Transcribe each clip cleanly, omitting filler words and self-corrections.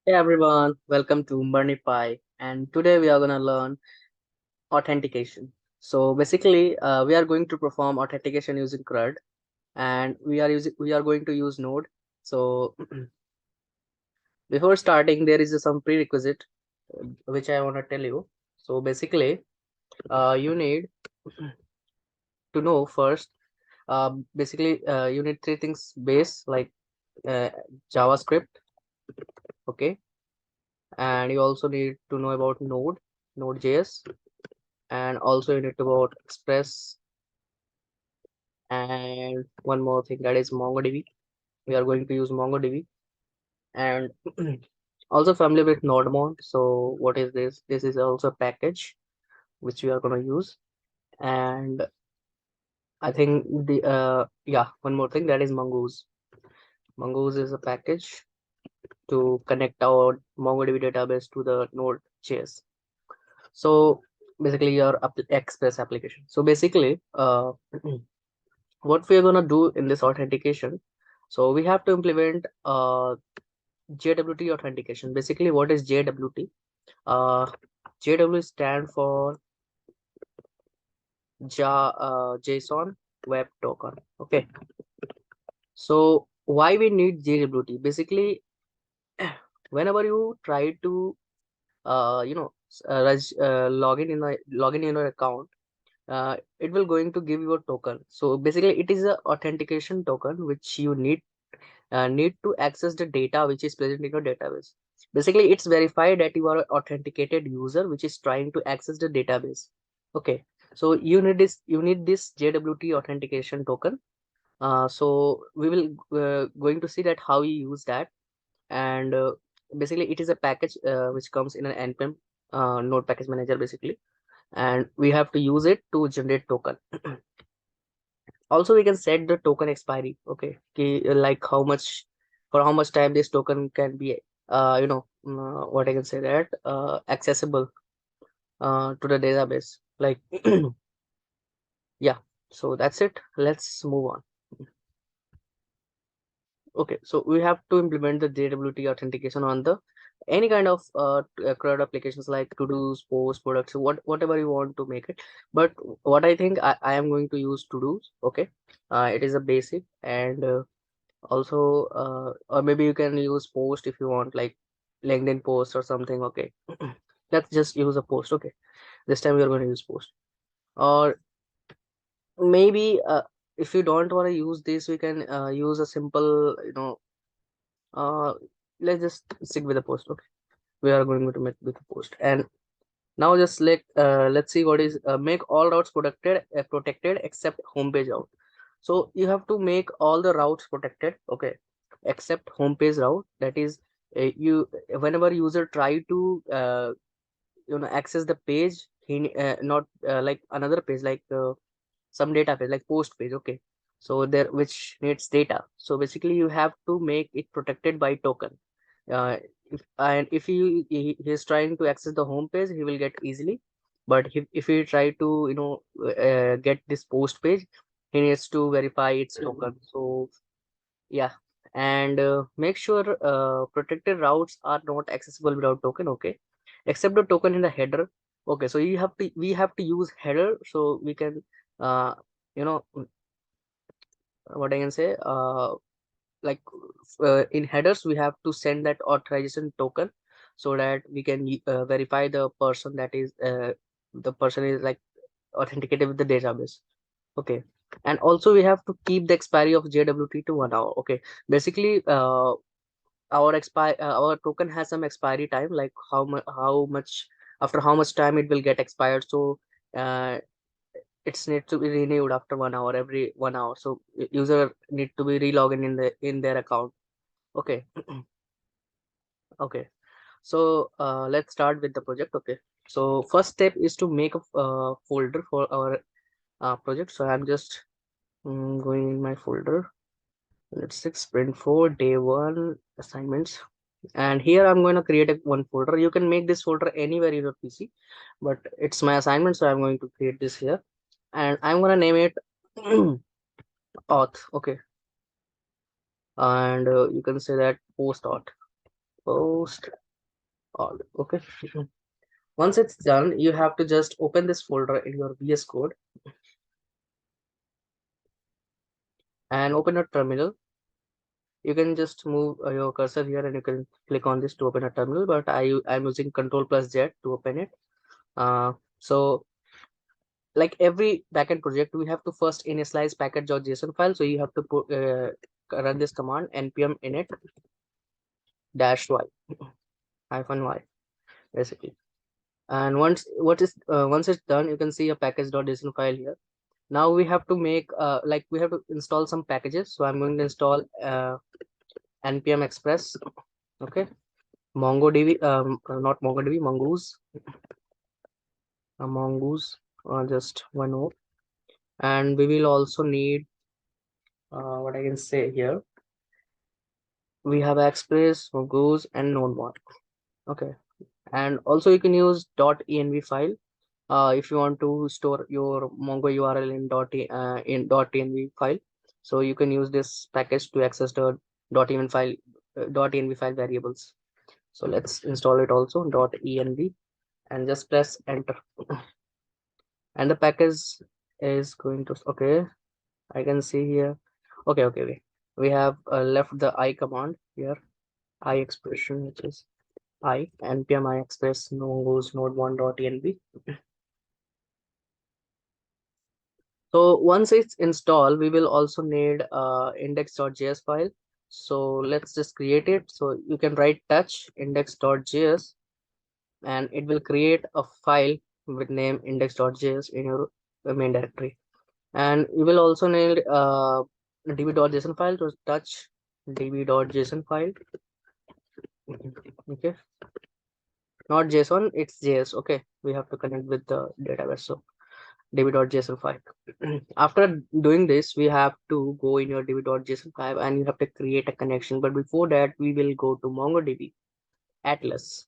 Hey everyone, welcome to Pi, and today we are going to learn authentication. So basically, we are going to perform authentication using CRUD, and we are going to use Node. So before starting, there is some prerequisite which I want to tell you. So basically, you need to know first. You need three things: base like uh, JavaScript, okay, and you also need to know about Node JS, and also you need to about Express, and one more thing, that is MongoDB. We are going to use MongoDB, and also familiar with NodeMon. So what is this? This is also a package which we are going to use. And I think the one more thing, that is Mongoose. Mongoose is a package to connect our MongoDB database to the Node.js. So basically your Express application. So basically what we are going to do in this authentication, so we have to implement JWT authentication. Basically, what is JWT? JW stand for JSON Web Token. Okay. So why we need JWT? Basically, whenever you try to log in your account, it will going to give you a token. So basically, it is a authentication token which you need to access the data which is present in your database. Basically, it's verified that you are an authenticated user which is trying to access the database. Okay, so you need this JWT authentication token. So we will going to see that how you use that, and basically it is a package which comes in an npm node package manager basically, and we have to use it to generate token. Also we can set the token expiry, okay, like how much, for how much time this token can be what I can say, that accessible to the database, like yeah. So that's it, let's move on. Okay, so we have to implement the JWT authentication on the any kind of CRUD applications like to-dos, post, products, whatever you want to make it. But what I think, I am going to use to-dos. Okay, it is a basic, and also or maybe you can use post if you want, like LinkedIn post or something. Okay, let's just use a post. Okay, this time we are going to use post. Or maybe if you don't want to use this, we can use a simple, uh let's just stick with the post. Okay, we are going to make with the post. And now just let's see what is make all routes protected except homepage route. So you have to make all the routes protected, okay, except homepage route. That is, you whenever user try to access the page, he not like another page, like some data page like post page. Okay, so there which needs data, so basically you have to make it protected by token. If he is trying to access the home page, he will get easily. But if he try to get this post page, he needs to verify its token. So yeah, and make sure protected routes are not accessible without token. Okay, except the token in the header. Okay, so we have to use header, so we can uh you know what I can say, like in headers we have to send that authorization token, so that we can verify the person, that is the person is like authenticated with the database. Okay, and also we have to keep the expiry of JWT to 1 hour. Okay, basically our token has some expiry time, like how much, after how much time it will get expired. So uh, it's need to be renewed after 1 hour, every 1 hour. So user need to be relogging in their account. Okay. Okay, so let's start with the project. Okay, so first step is to make a folder for our project. So I'm just going in my folder. Let's say sprint 4 day 1 assignments, and here I'm going to create one folder. You can make this folder anywhere in your PC, but it's my assignment, so I'm going to create this here, and I'm going to name it auth. Okay, and you can say that post auth. post all. Okay. Once it's done, you have to just open this folder in your VS Code and open a terminal. You can just move your cursor here and you can click on this to open a terminal, but I'm using Control plus Z to open it. So like every backend project, we have to first initialize package.json file. So you have to put, run this command npm init dash y hyphen y basically. And once it's done, you can see a package.json file here. Now we have to make like we have to install some packages. So I'm going to install npm express. Okay, MongoDB, not MongoDB, Mongoose, just one more. And we will also need what I can say here. We have Express, Mongoose, and Node. Okay, and also you can use .env file if you want to store your Mongo URL in .env file. So you can use this package to access the .env file .env file variables. So let's install it also .env and just press enter. And the package is going to okay. I can see here. Okay. We have left the I command here, I expression, which is I npm I express mongoose node1.env. So once it's installed, we will also need index.js file. So let's just create it. So you can write touch index.js and it will create a file with name index.js in your main directory. And you will also need db.json file to touch db.json file. Okay, not JSON, it's JS. Okay, we have to connect with the database. So db.json file. After doing this, we have to go in your db.json file and you have to create a connection. But before that, we will go to MongoDB Atlas.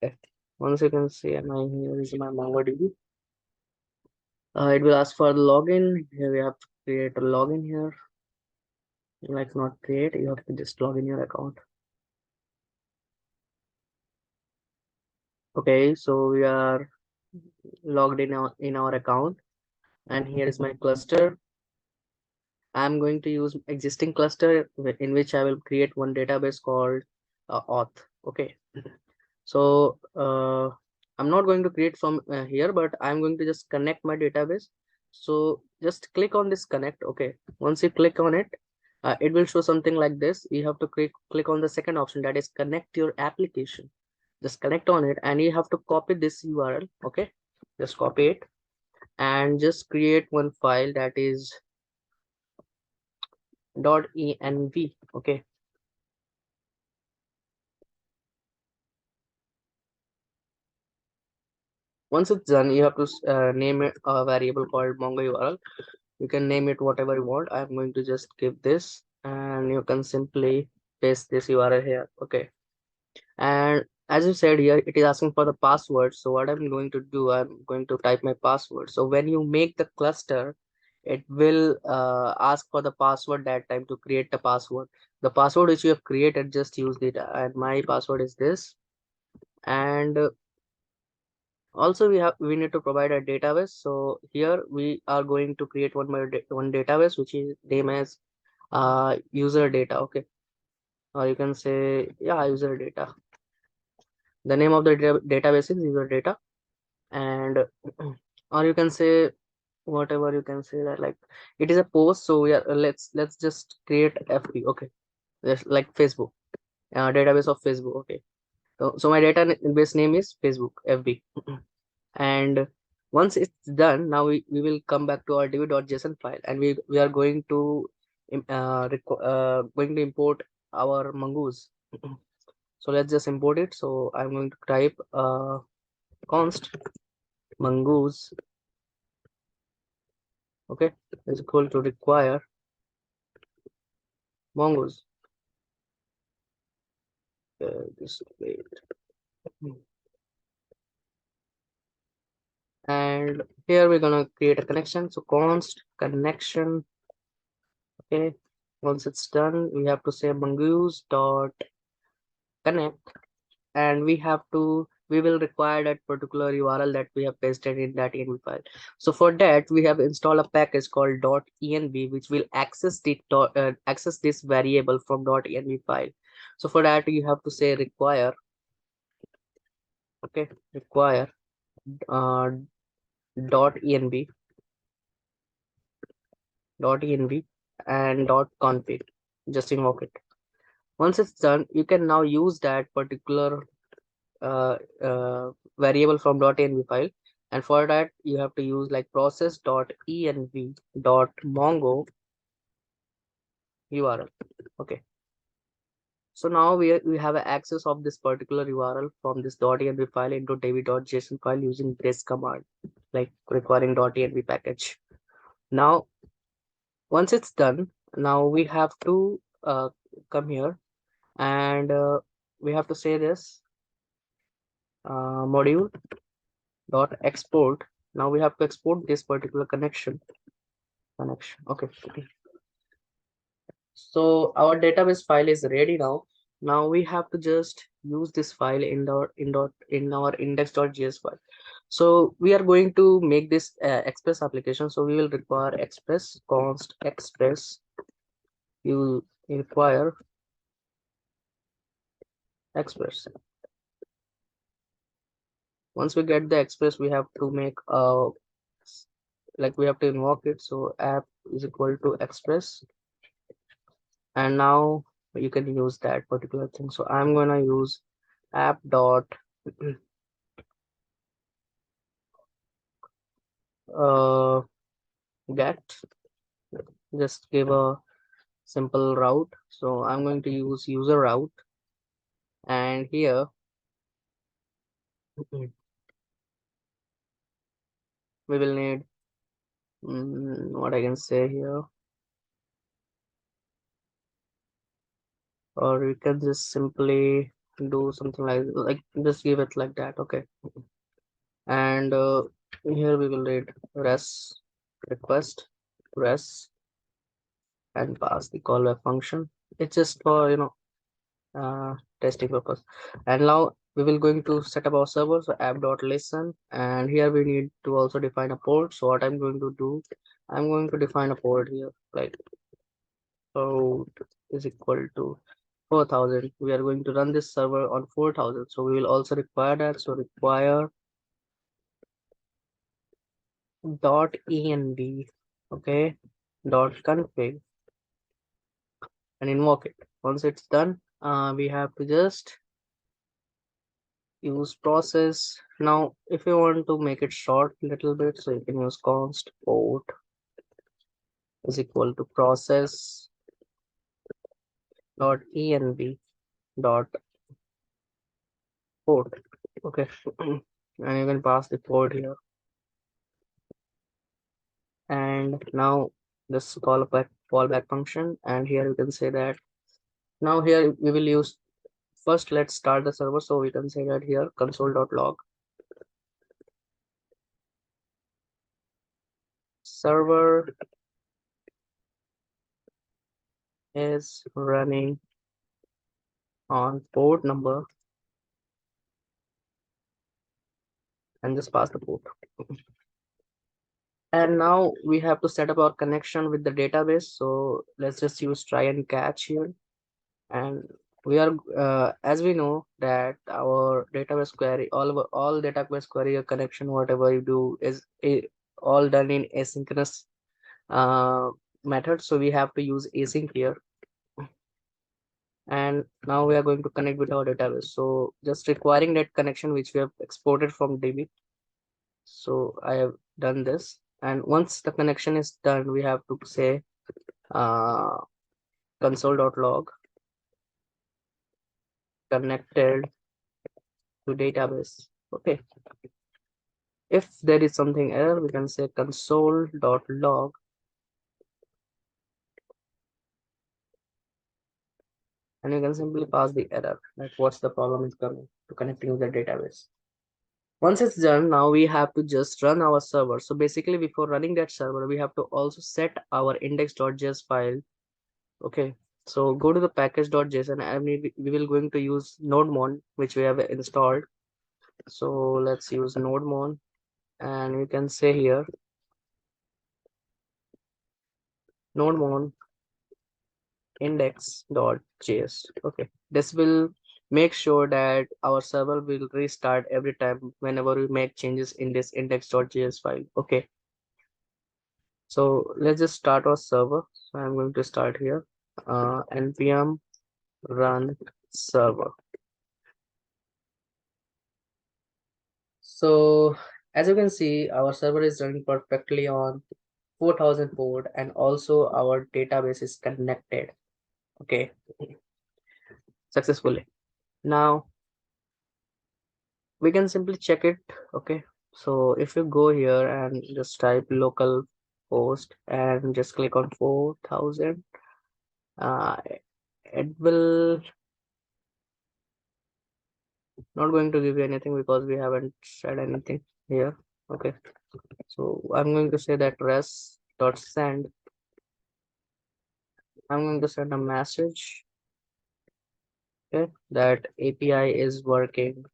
Okay. Once you can see, here is my MongoDB. It will ask for the login. Here we have to create a login here. Like not create, you have to just log in your account. Okay, so we are logged in our account, and here is my cluster. I'm going to use existing cluster in which I will create one database called auth. Okay, so I'm not going to create from here, but I'm going to just connect my database. So just click on this connect. Okay, once you click on it, it will show something like this. You have to click on the second option, that is connect your application. Just connect on it and you have to copy this URL. Okay, just copy it and just create one file, that is .env. Okay, once it's done, you have to name it a variable called mongo URL. You can name it whatever you want. I'm going to just give this and you can simply paste this URL here. Okay, and as you said here, it is asking for the password. So what I'm going to do, I'm going to type my password. So when you make the cluster, it will ask for the password that time to create the password. The password which you have created, just use it. And my password is this. And also we need to provide a database. So here we are going to create one database which is name as user data. Okay, or you can say, yeah, user data. The name of the database is user data. And or you can say whatever you can say, that like it is a post. So yeah, let's just create FB. Okay, just like Facebook, database of Facebook. Okay, so my database name is Facebook FB. And once it's done, now we will come back to our db.json file and we are going to going to import our mongoose. So let's just import it. So I'm going to type const mongoose. Okay, is equal to require mongoose. This wait. And here we're gonna create a connection. So const connection. Okay, Once it's done, we have to say mongoose dot connect, and we will require that particular URL that we have pasted in that env file. So for that, we have installed a package called .env, which will access this variable from .env file. So for that, you have to say require, okay, require uh, .env .env and .config. Just invoke it. Once it's done, you can now use that particular uh, uh, variable from .env file, and for that you have to use like process.env.mongo URL. Okay, so now we have access of this particular URL from this .env file into david.json file using this command, like requiring .env package. Now once it's done, now we have to come here, and we have to say this module dot export. Now we have to export this particular connection. Okay, so our database file is ready now. Now we have to just use this file in our index.js file. So we are going to make this express application, so we will require express const express. You require express. Once we get the express, we have to make like we have to invoke it. So app is equal to express, and now you can use that particular thing. So I'm gonna use app dot uh get, just give a simple route. So I'm going to use user route, and here we will need what I can say here, or we can just simply do something like just give it like that. Okay, and here we will read res request res and pass the callback function. It's just for testing purpose. And now we will going to set up our server. So app.listen, and here we need to also define a port. So what I'm going to do, I'm going to define a port here, like port is equal to 4000. We are going to run this server on 4000, so we will also require that. So require .env, okay, .config, and invoke it. Once it's done, we have to just use process. Now if you want to make it short a little bit, so you can use const port is equal to process dot env dot port. Okay, and you can pass the port here, and now this callback function, and here you can say that now here we will use first, let's start the server. So we can say that here console.log server is running on port number, and just pass the port. And now we have to set up our connection with the database. So let's just use try and catch here. And we are as we know that our database query, all database query or connection, whatever you do is all done in asynchronous uh, method. So we have to use async here. And now we are going to connect with our database. So just requiring that connection which we have exported from DB. So I have done this, and once the connection is done, we have to say uh, console.log connected to database. Okay, if there is something error, we can say console.log, and you can simply pass the error, like what's the problem is coming to connecting with the database. Once it's done, now we have to just run our server. So basically before running that server, we have to also set our index.js file Okay, so go to the package.json, and we will going to use nodemon, which we have installed. So let's use nodemon, and we can say here nodemon index.js. Okay, this will make sure that our server will restart every time whenever we make changes in this index.js file. Okay, so let's just start our server. So I'm going to start here, npm run server. So as you can see, our server is running perfectly on 4000 port, and also our database is connected. Okay, successfully. Now we can simply check it. Okay, so if you go here and just type local host and just click on 4000, uh, it will not going to give you anything because we haven't said anything here. Okay, so I'm going to say that res dot send. I'm going to send a message, okay, that API is working,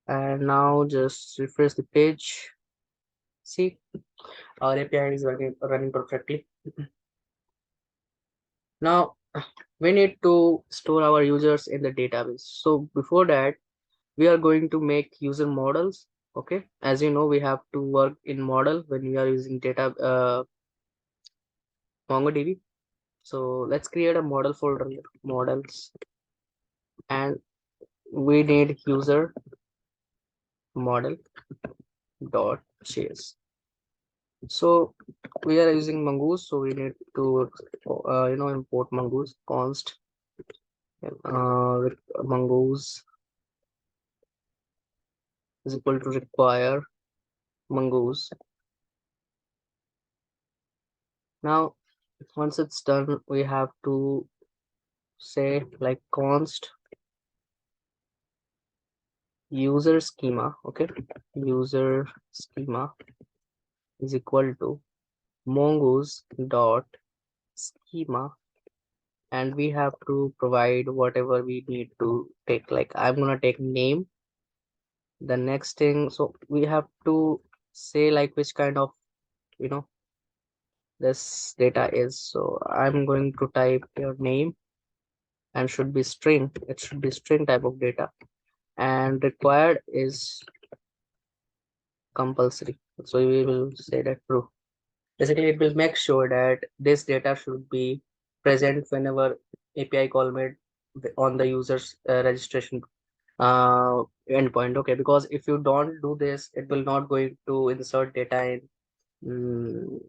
and now just refresh the page. See, our API is running perfectly. Now we need to store our users in the database. So before that, we are going to make user models. Okay, as you know, we have to work in model when we are using data MongoDB. So let's create a model folder here, models, and we need user model dot js. So we are using mongoose, so we need to import mongoose const mongoose is equal to require mongoose. Now once it's done, we have to say like const user schema. Okay, user schema is equal to mongoose dot schema, and we have to provide whatever we need to take. Like I'm gonna take name. The next thing, so we have to say like which kind of you know this data is. So I'm going to type your name, and should be string. It should be string type of data, and required is compulsory. So we will say that true. Basically, it will make sure that this data should be present whenever API call made on the user's registration endpoint. Okay, because if you don't do this, it will not going to insert data in mm,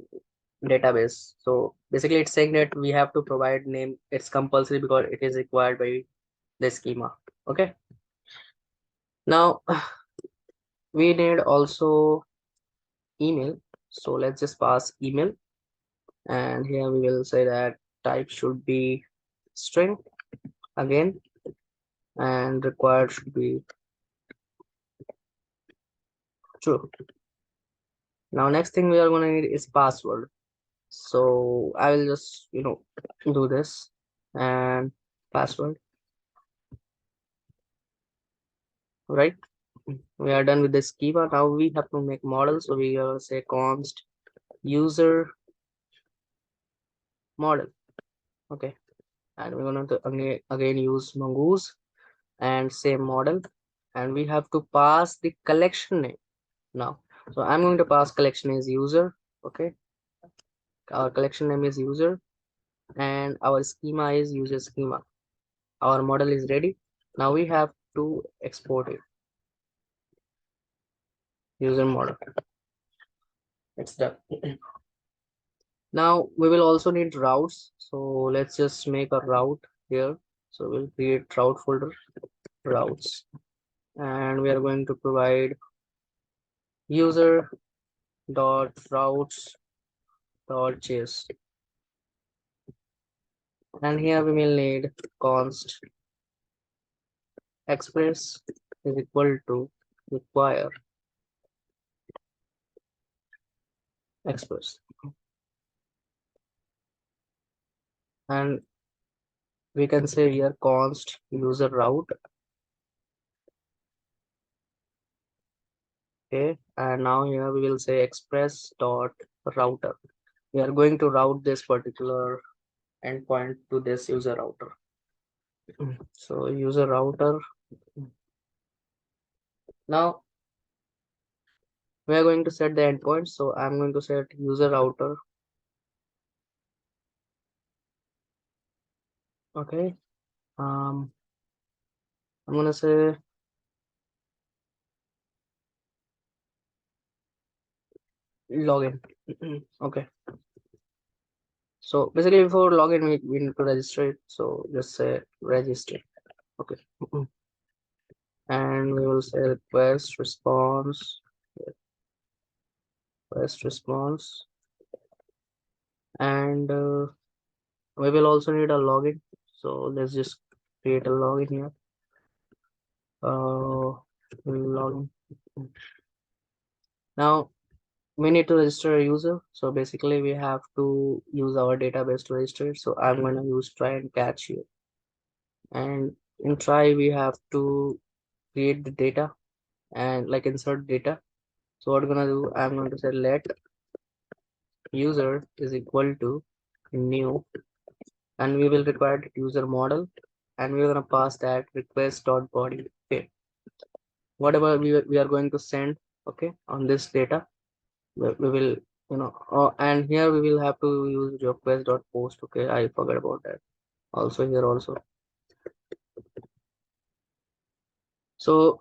database. So basically, it's saying that we have to provide name. It's compulsory because it is required by the schema. Okay. Now we need also email. So let's just pass email, and here we will say that type should be string again, and required should be true. Now next thing we are going to need is password. So I will just do this, and password, right? We are done with the schema. Now we have to make model, so we will say const user model. Okay, and we're going to again use mongoose and same model, and we have to pass the collection name now. So I'm going to pass collection is user. Okay, our collection name is user, and our schema is user schema. Our model is ready. Now we have to export it. User model, it's done. Now we will also need routes, so let's just make a route here. So we'll create route folder, routes, and we are going to provide user dot routes dot js, and here we will need const express is equal to require express. and we can say here const user route. Okay, and now here we will say express dot router. We are going to route this particular endpoint to this user router. So user router. Now we are going to set the endpoint. So I'm going to set user router. Okay. I'm gonna say login. Okay. So basically before login, we need to register it. So just say register. Okay. And we will say request response, and we will also need a login. So let's just create a login here. Login. Now we need to register a user. So basically we have to use our database to register it. So I'm going to use try and catch here. And in try, we have to create the data and like insert data. So what I'm going to do, I'm going to say let user is equal to new, and we will require user model, and we're going to pass that request dot body. Okay, whatever we are going to send, okay, on this data, we will, and here we will have to use request dot post. Okay, I forgot about that also here also. So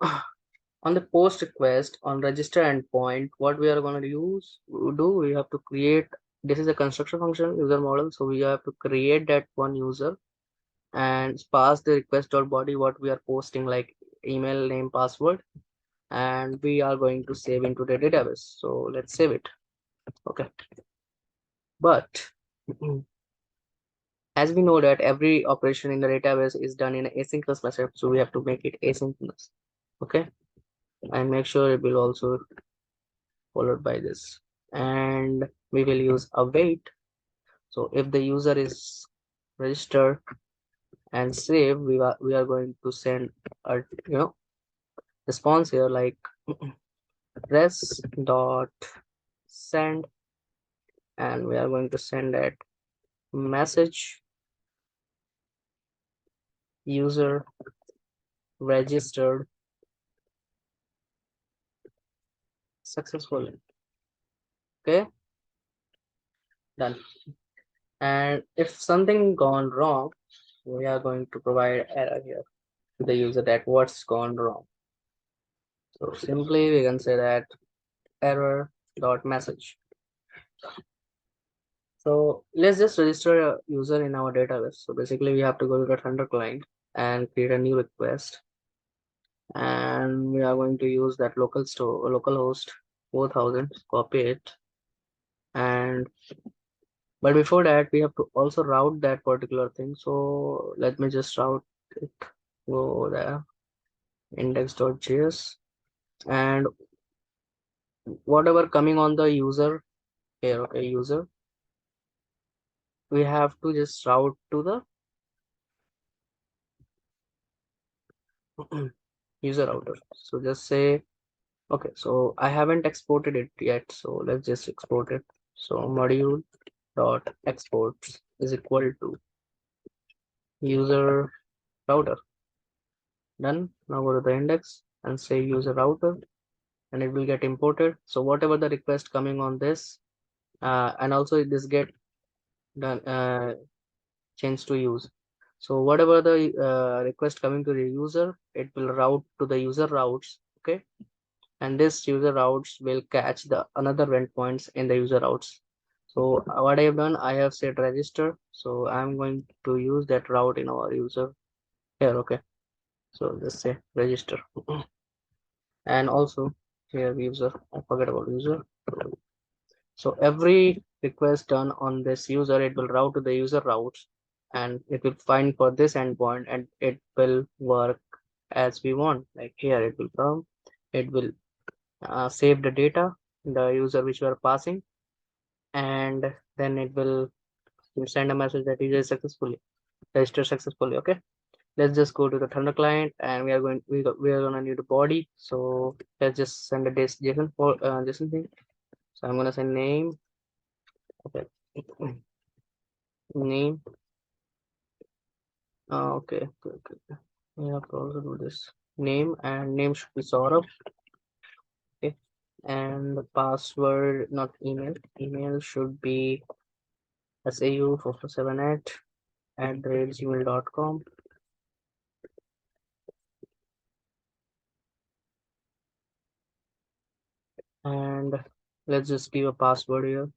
on the post request on register endpoint, what we are going to we have to create, this is a construction function user model, so we have to create that one user and pass the request dot body what we are posting, like email name password, and we are going to save into the database. So let's save it. Okay, but as we know that every operation in the database is done in an asynchronous method, so we have to make it asynchronous. Okay, and make sure it will also followed by this, and we will use await. So if the user is registered and save, we are going to send a response here, like res dot send, and we are going to send that message user registered successfully. Okay, done. And if something gone wrong, we are going to provide error here to the user that what's gone wrong. So simply we can say that error dot message. So let's just register a user in our database. So basically we have to go to the Thunder client and create a new request, and we are going to use that localhost 4000, copy it, and but before that we have to also route that particular thing. So let me just route it. Go there, index.js, and whatever coming on the user here, okay, user, we have to just route to the user router. So just say, okay, so I haven't exported it yet, so let's just export it. So module dot exports is equal to user router. Done. Now go to the index and say user router, and it will get imported. So whatever the request coming on this, and also this get done changed to use. So whatever the request coming to the user, it will route to the user routes. Okay, and this user routes will catch the another endpoints in the user routes. So what I have done, I have set register. So I'm going to use that route in our user here. Okay, so just say register. And also here user, I forget about user. So every request done on this user, it will route to the user routes, and it will find for this endpoint, and it will work as we want. Like here it will come, it will save the data, the user which we are passing, and then it will you send a message that user is successfully registered successfully. Okay, let's just go to the Thunder client, and we are gonna need a body. So let's just send a JSON for JSON thing. So I'm gonna send name. Okay, name. Okay, okay. We have to also do this name, and name should be Saurabh. Okay, and the password, not email. Email should be sau447@gmail.com. And let's just give a password here.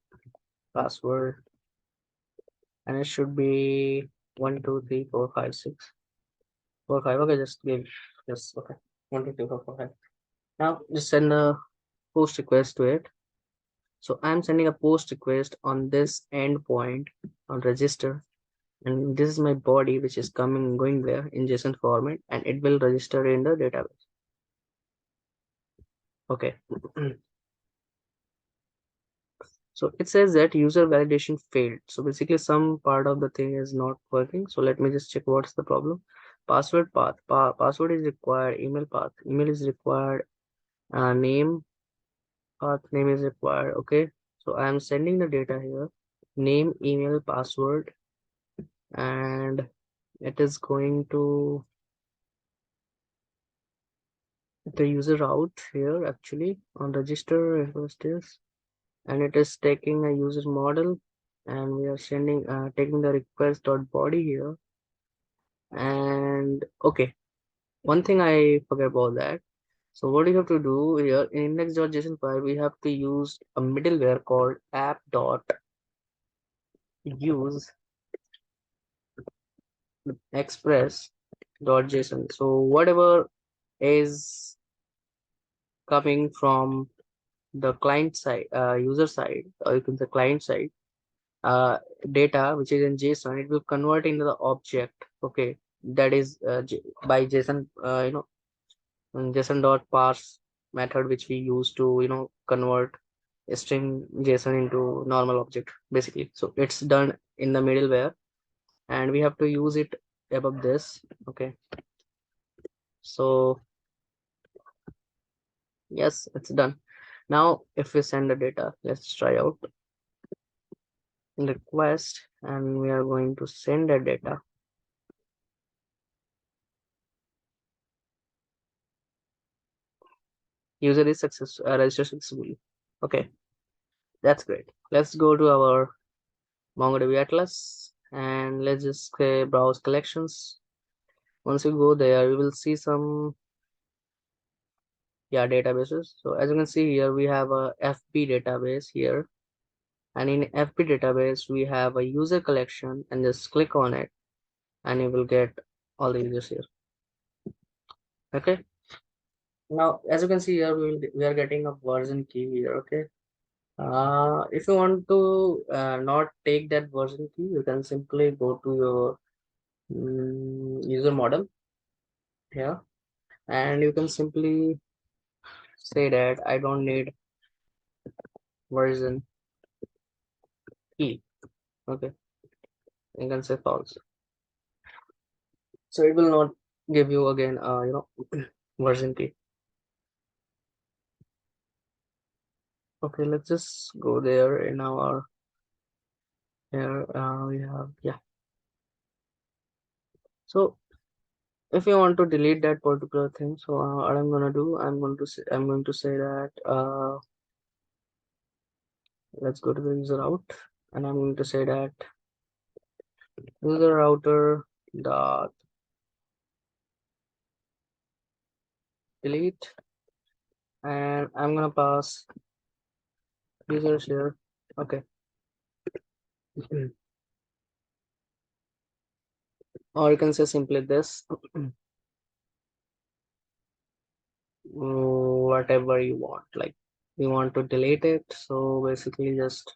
Password, and it should be 1234564 5. Okay, just give yes. Okay, 12345. Now just send a post request to it. So I'm sending a post request on this endpoint on register, and this is my body which is going there in JSON format, and it will register in the database. Okay. So it says that user validation failed. So basically some part of the thing is not working. So let me just check what's the problem. Password path. Password is required. Email path. Email is required. Name path. Name is required. Okay. So I am sending the data here. Name, email, password, and it is going to the user route here actually on register request is, and it is taking a user model, and we are sending taking the request dot body here. And okay, one thing I forget about that. So what you have to do here in index.json file, we have to use a middleware called app.use express.json. So whatever is coming from the client side, user side, or you can say client side, uh, data which is in JSON, it will convert into the object. Okay, that is by JSON, JSON dot parse method, which we use to convert a string JSON into normal object basically. So it's done in the middleware, and we have to use it above this. Okay, so yes, it's done. Now if we send the data, let's try out request, and we are going to send the data. User is registered successfully. Okay, that's great. Let's go to our MongoDB Atlas, and let's just say browse collections. Once you go there, you will see some databases. So as you can see here, we have a FB database here, and in FB database we have a user collection, and just click on it, and you will get all the users here. Okay, now as you can see here, we are getting a version key here. Okay, if you want to not take that version key, you can simply go to your user model here, and you can simply say that I don't need version key. Okay, you can say false. So it will not give you again, version key. Okay, let's just go there in our here. We have So if you want to delete that particular thing, so what I'm gonna do, I'm going to say that let's go to the user route, and I'm going to say that user router dot delete, and I'm gonna pass users here. Okay. Or you can say simply this. Whatever you want, like you want to delete it, so basically just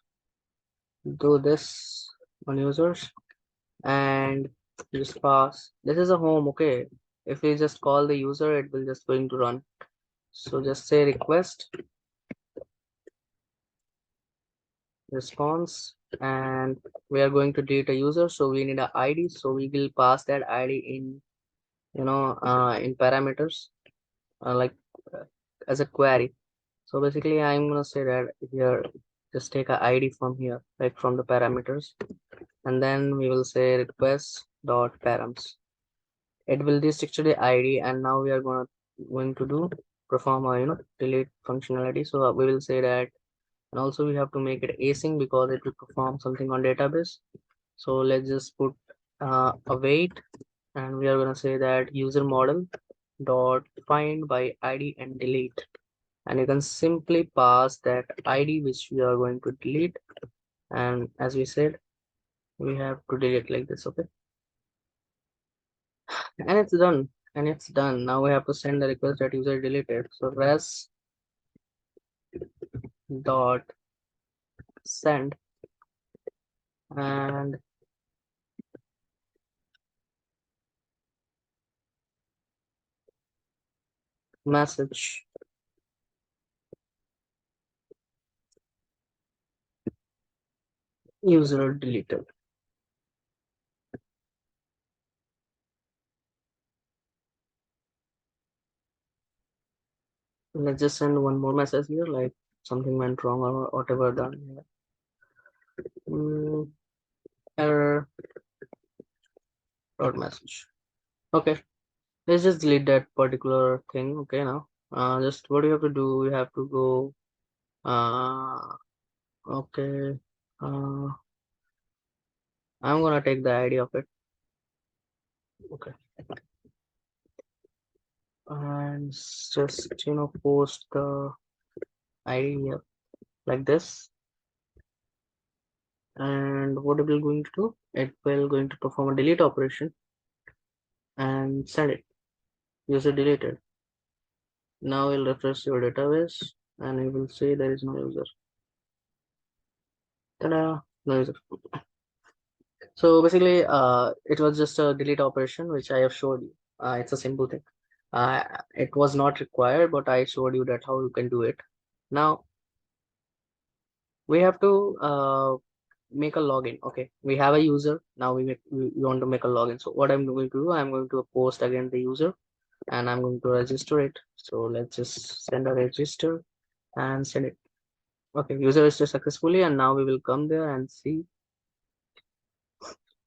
do this on users, and just pass, this is a home. Okay, if we just call the user, it will just going to run. So just say request response, and we are going to delete a user, so we need a ID, so we will pass that ID in in parameters, like uh, as a query. So basically I'm gonna say that here, just take a ID from here, like from the parameters, and then we will say request dot params. It will destructure the ID, and now we are going to do perform a delete functionality. So we will say that, and also we have to make it async because it will perform something on database. So let's just put await, and we are gonna say that user model dot find by ID and delete, and you can simply pass that ID which we are going to delete, and as we said, we have to delete like this. Okay, and it's done, now we have to send the request that user deleted. So res dot send, and message user deleted. Let's just send one more message here, like something went wrong or whatever done here. Error dot message. Okay, let's just delete that particular thing. Okay, now just what you have to do, you have to go okay, uh I'm gonna take the ID of it. Okay, and just post the ID here like this. And what it will going to do, it will going to perform a delete operation and send it user deleted. Now we'll refresh your database, and you will see there is no user. Ta-da! No user. So basically, it was just a delete operation which I have showed you. It's a simple thing. It was not required, but I showed you that how you can do it. Now we have to make a login. Okay, we have a user. Now we want to make a login. So what I'm going to do, I'm going to post again the user, and I'm going to register it. So let's just send a register and send it. Okay, user registered successfully, and now we will come there and see,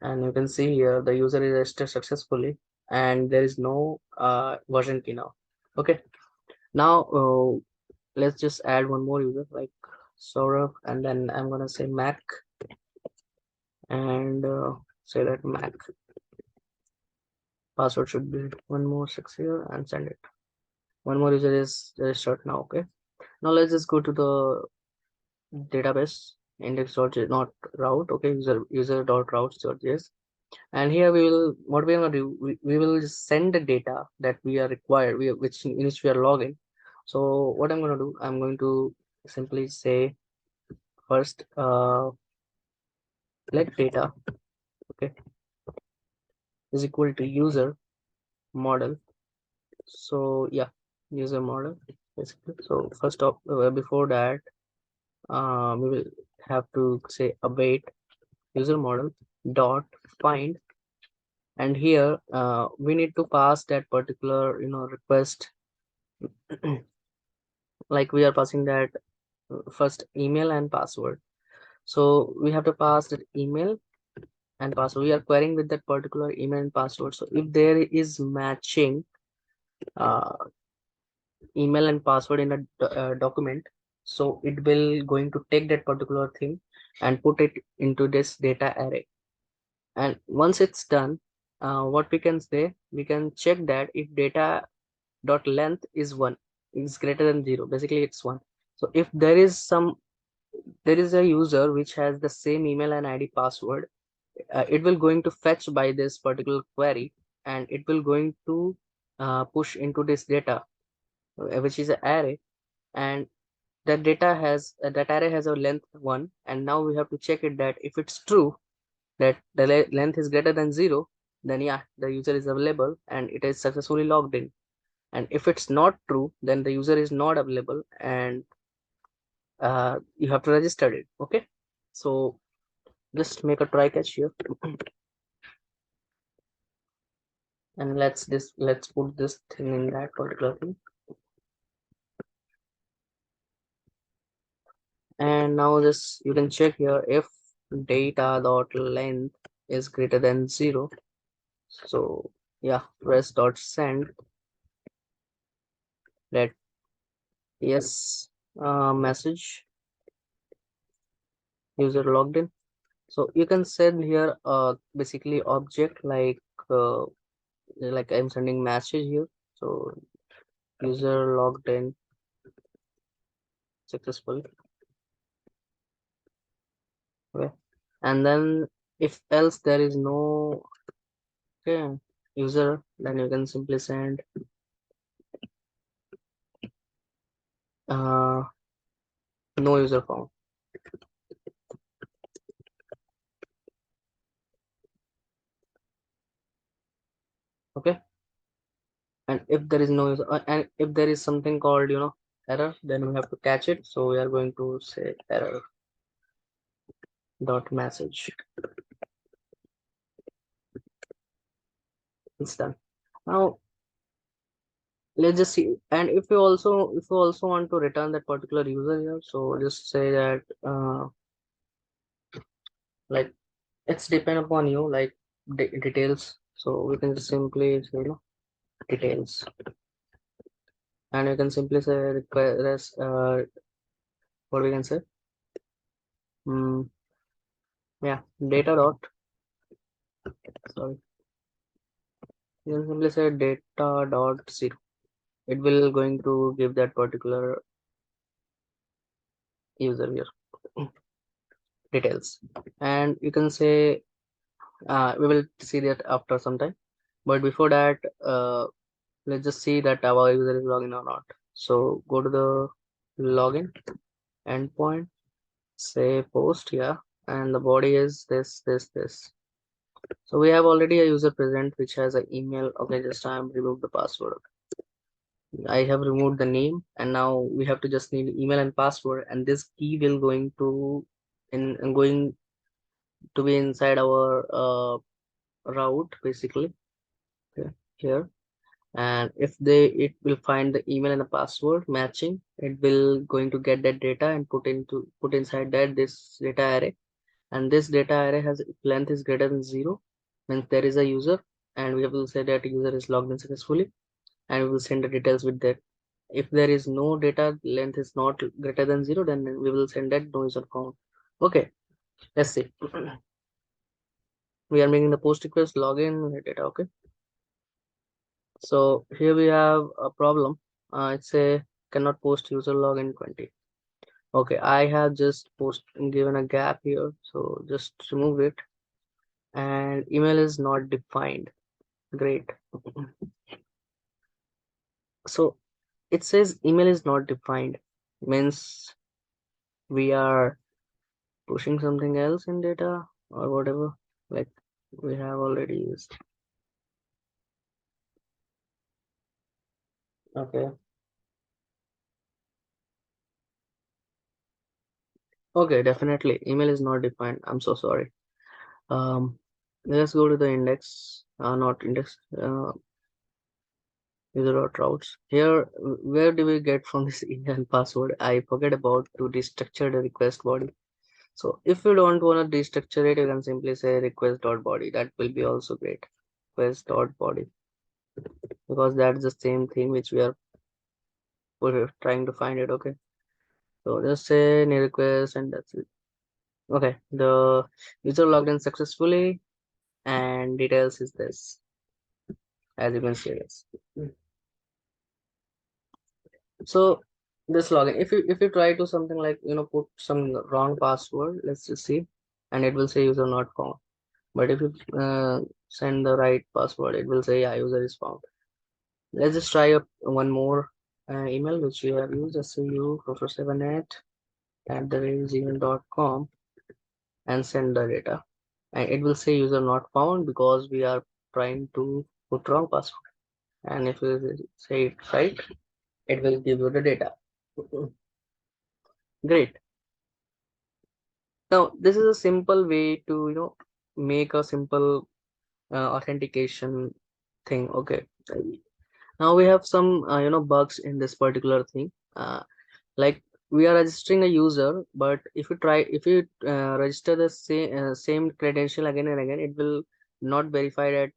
and you can see here the user is registered successfully, and there is no version key now. Okay, now let's just add one more user like Saurabh, and then I'm gonna say Mac, and say that Mac password should be one more 6 here, and send it. One more user is registered now. Okay, now let's just go to the database index dot not route. Okay, user dot routes.js, and here we will, what we're going to do, we will just send the data that we are required, which in which we are logging. So what I'm going to do, I'm going to simply say first let data, okay, is equal to user model. So yeah, user model basically. So first of before that, we will have to say await user model dot find, and here we need to pass that particular request like we are passing that first email and password. So we have to pass that email and password. We are querying with that particular email and password. So if there is matching uh, email and password in a document, so it will going to take that particular thing and put it into this data array. And once it's done, what we can say, we can check that if data dot length is greater than 0, basically it's 1. So if there is a user which has the same email and ID password, it will going to fetch by this particular query, and it will going to push into this data, which is an array, and that array has a length 1, and now we have to check it that if it's true that the length is greater than 0, then yeah, the user is available and it is successfully logged in. And if it's not true, then the user is not available, and you have to register it. Okay, so just make a try catch here. And let's put this thing in that particular thing. And now this you can check here if data dot length is greater than 0. So yeah, press dot send that yes message user logged in. So you can send here basically object like I'm sending message here. So user logged in successfully. Okay. And then if else there is no okay user, then you can simply send uh no user found. Okay. And if there is no user and if there is something called error, then we have to catch it. So we are going to say error dot message. It's done. Now let's just see. And if you also want to return that particular user here, so just say that like it's depend upon you, like details. So we can just simply say details, and you can simply say request what we can say mm, yeah, data dot, sorry, you can simply say data dot 0. It will going to give that particular user here details. And you can say we will see that after some time, but before that let's just see that our user is logging or not. So go to the login endpoint, say post, yeah, and the body is this. So we have already a user present which has an email. Okay, just I am remove the password. I have removed the name, and now we have to just need email and password, and this key will going to be inside our route basically. Okay, here. And if it will find the email and the password matching, it will going to get that data and put inside that this data array. And this data array has, if length is greater than 0, means there is a user, and we will say that user is logged in successfully, and we will send the details with that. If there is no data, length is not greater than 0, then we will send that no user found. Okay, let's see. We are making the post request login data. Okay, so here we have a problem. It's a cannot post user login 20. Okay, I have just given a gap here, so just remove it. And email is not defined. Great. So it says email is not defined, means we are pushing something else in data or whatever, like we have already used. Okay. Okay, definitely email is not defined. I'm so sorry. Let's go to the index, not index, user dot routes. Here, where do we get from this email and password? I forget about to destructure the request body. So if you don't want to destructure it, you can simply say request dot body. That will be also great. Request dot body, because that's the same thing which we're trying to find it. Okay. So just say new request and that's it. Okay. The user logged in successfully, and details is this, as you can see this. So this login, if you try to something like put some wrong password, let's just see, and it will say user not found. But if you send the right password, it will say yeah, user is found. Let's just try one more email which we have used, su447@gmail.com, and send the data. And it will say user not found because we are trying to put wrong password. And if you say it right, it will give you the data. Great. Now this is a simple way to make a simple authentication thing. Okay, now we have some bugs in this particular thing. Like, we are registering a user, but if you register the same credential again and again, it will not verify that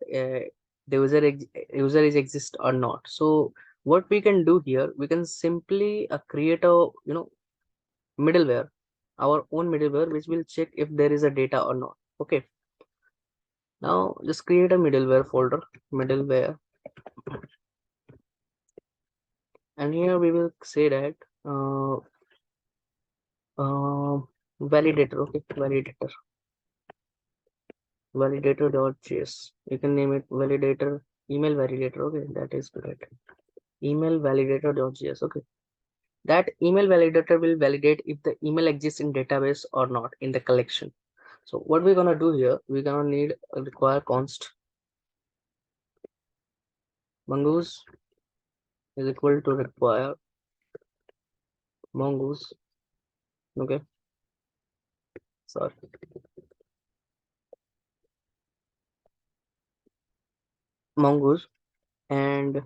the user is exist or not. So what we can do here, we can simply create a middleware, our own middleware, which will check if there is a data or not. Okay, now just create a middleware folder, middleware, and here we will say that uh, uh, validator. Okay, validator.js. You can name it validator, email validator. Okay, that is correct. Email validator.js. Okay, that email validator will validate if the email exists in database or not in the collection. So what we're gonna do here, we're gonna need a require const mongoose is equal to require mongoose. Okay, sorry, mongoose, and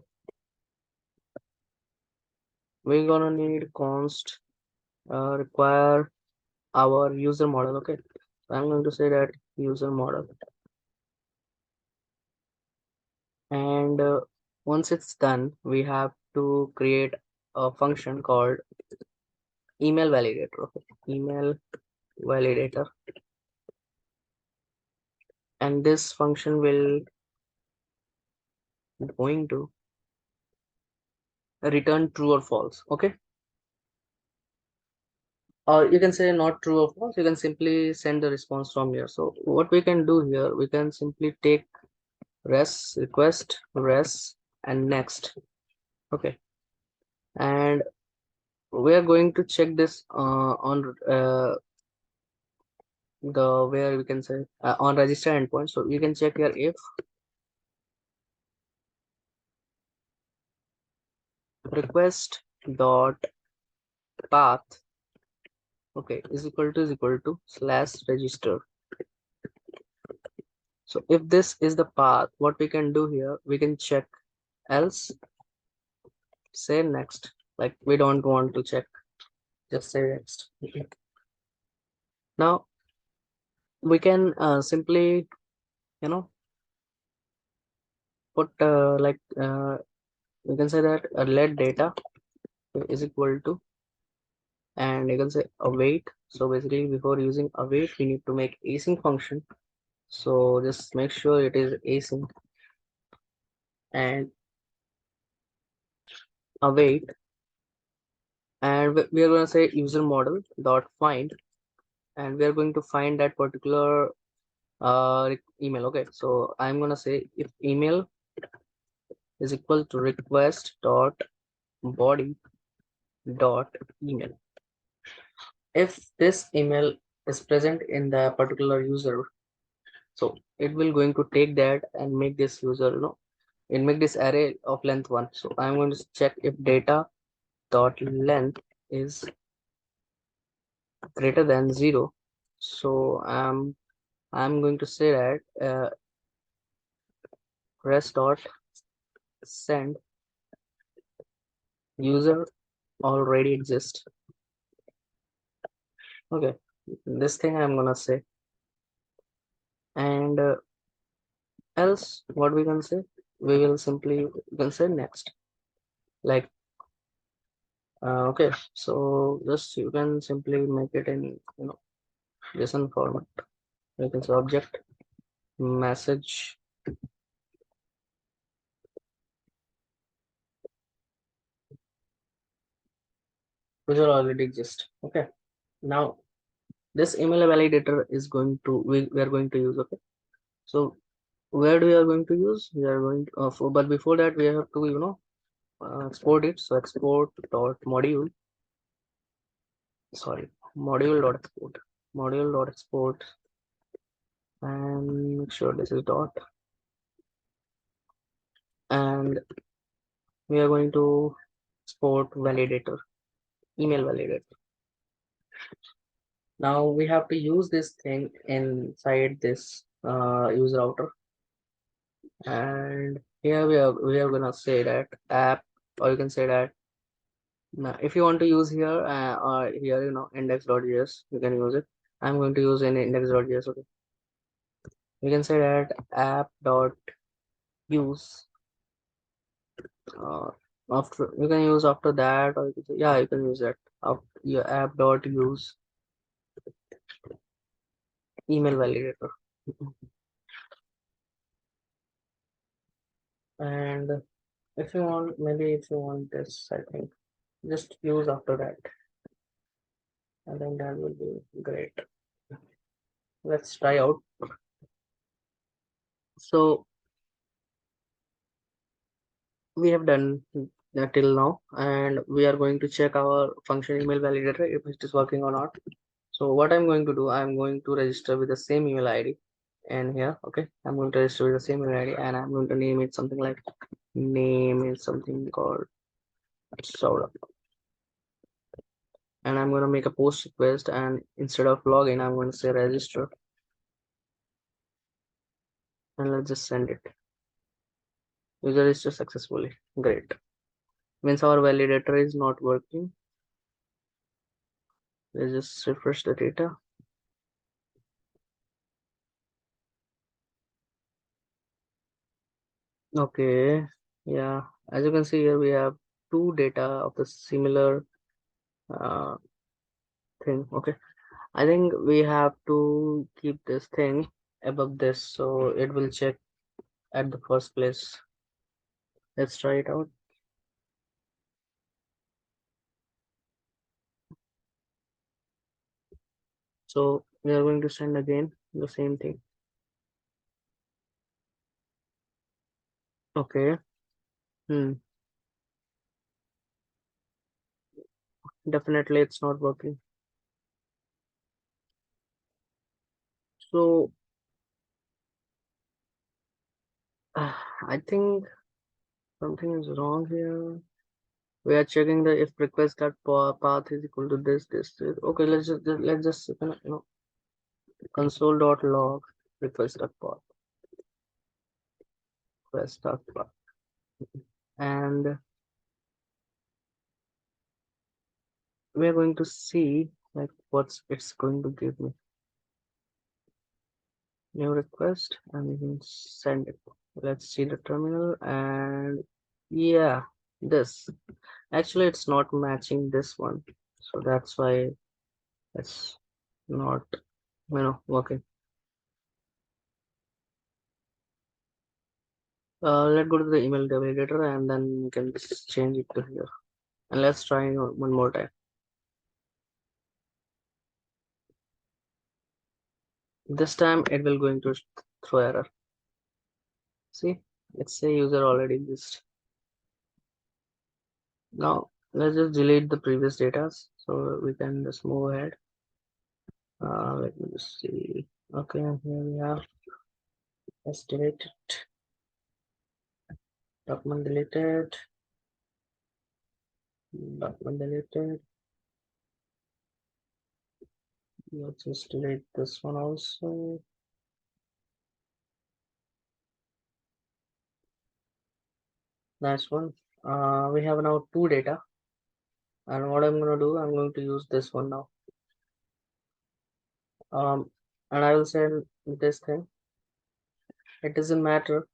we're gonna need const require our user model. Okay, so I'm going to say that user model, and once it's done, we have to create a function called email validator. Okay, email validator, and this function will going to return true or false. Okay, or you can say not true or false. You can simply send the response from here. So what we can do here, we can simply take res request res and next. Okay, and we are going to check this on the where we can say on register endpoint. So you can check here if request dot path, okay, is equal to slash register. So if this is the path, what we can do here, we can check else, say next. Like, we don't want to check, just say next. Okay. Now we can simply you know put we can say that let data is equal to, and you can say await. So basically, before using await, we need to make async function. So just make sure it is async, and await, and we are going to say user model dot find, and we are going to find that particular email. Okay, so I'm going to say if email is equal to request dot body dot email. If this email is present in the particular user, so it will going to take that and make this user and make this array of length 1. So I'm going to check if data dot length is greater than 0. So I'm going to say that rest dot send user already exists. Okay, this thing I'm gonna say, and else what we can say, we will simply we can say next. Like, okay, so just you can simply make it in JSON format. You can say object message, which will already exist. Okay, now this email validator is going to we are going to use. Okay, so where do we are going to use, we are going to, but before that we have to export it. So export dot module, sorry, module dot export, module dot export, and make sure this is dot, and we are going to export validator, email validator. Now we have to use this thing inside this user router, and here we are gonna say that app, or you can say that now, if you want to use here or here, index.js, you can use it. I'm going to use an index.js. Okay, you can say that app.use. Uh, after you can use after that, or you can say, yeah, you can use that. Your app.use email validator, and if you want, maybe if you want this, I think just use after that. I think that will be great. Let's try out. So we have done that till now, and we are going to check our function email validator if it is working or not. So what I'm going to do, I'm going to register with the same email ID, and here, okay, I'm going to register with the same email ID, and I'm going to name it something like name is something called Saurabh, and I'm going to make a post request, and instead of login, I'm going to say register, and let's just send it. User registered successfully. Great. Means our validator is not working. Let's just refresh the data. Okay, yeah, as you can see here, we have two data of the similar uh, thing. Okay, I think we have to keep this thing above this so it will check at the first place. Let's try it out. So we are going to send again the same thing. Okay, hmm, definitely it's not working. So I think something is wrong here. We are checking the if request that path is equal to this. Okay, let's just console.log request.path request.path, and we are going to see like what's it's going to give me. New request, and we can send it. Let's see the terminal, and yeah, this actually it's not matching this one, so that's why it's not working. Let's go to the email validator, and then we can just change it to here, and let's try one more time. This time it will going to throw error. See, let's say user already exists. Now let's just delete the previous data so we can just move ahead. Let me just see. Okay, here we have. Let's delete it. Document deleted. Document deleted. Let's just delete this one also. Nice one. We have now two data, and what I'm going to do, I'm going to use this one now. And I will send this thing. It doesn't matter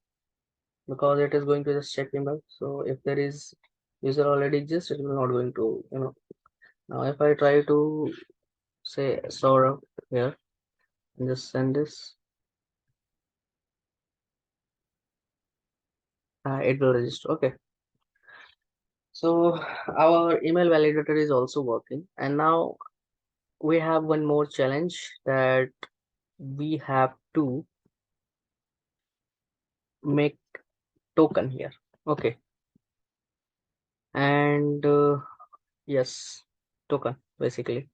because it is going to just check email. So if there is user already exists, it will not going to Now if I try to say Saurabh here and just send this, it will register. Okay, so our email validator is also working, and now we have one more challenge that we have to make token here. Okay, and yes, token basically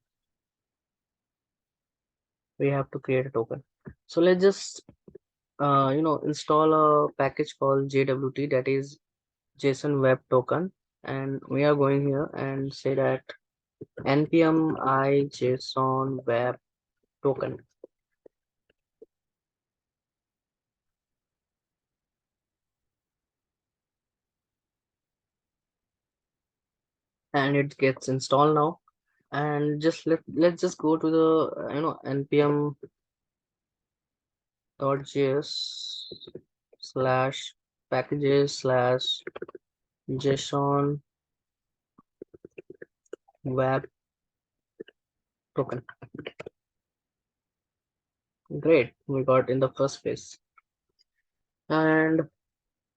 we have to create a token. So let's just install a package called JWT, that is JSON Web Token, and we are going here and say that npm I JSON Web token. And it gets installed now. And just let's just go to the npm .js slash packages slash JSON Web Token. Great, we got in the first place. And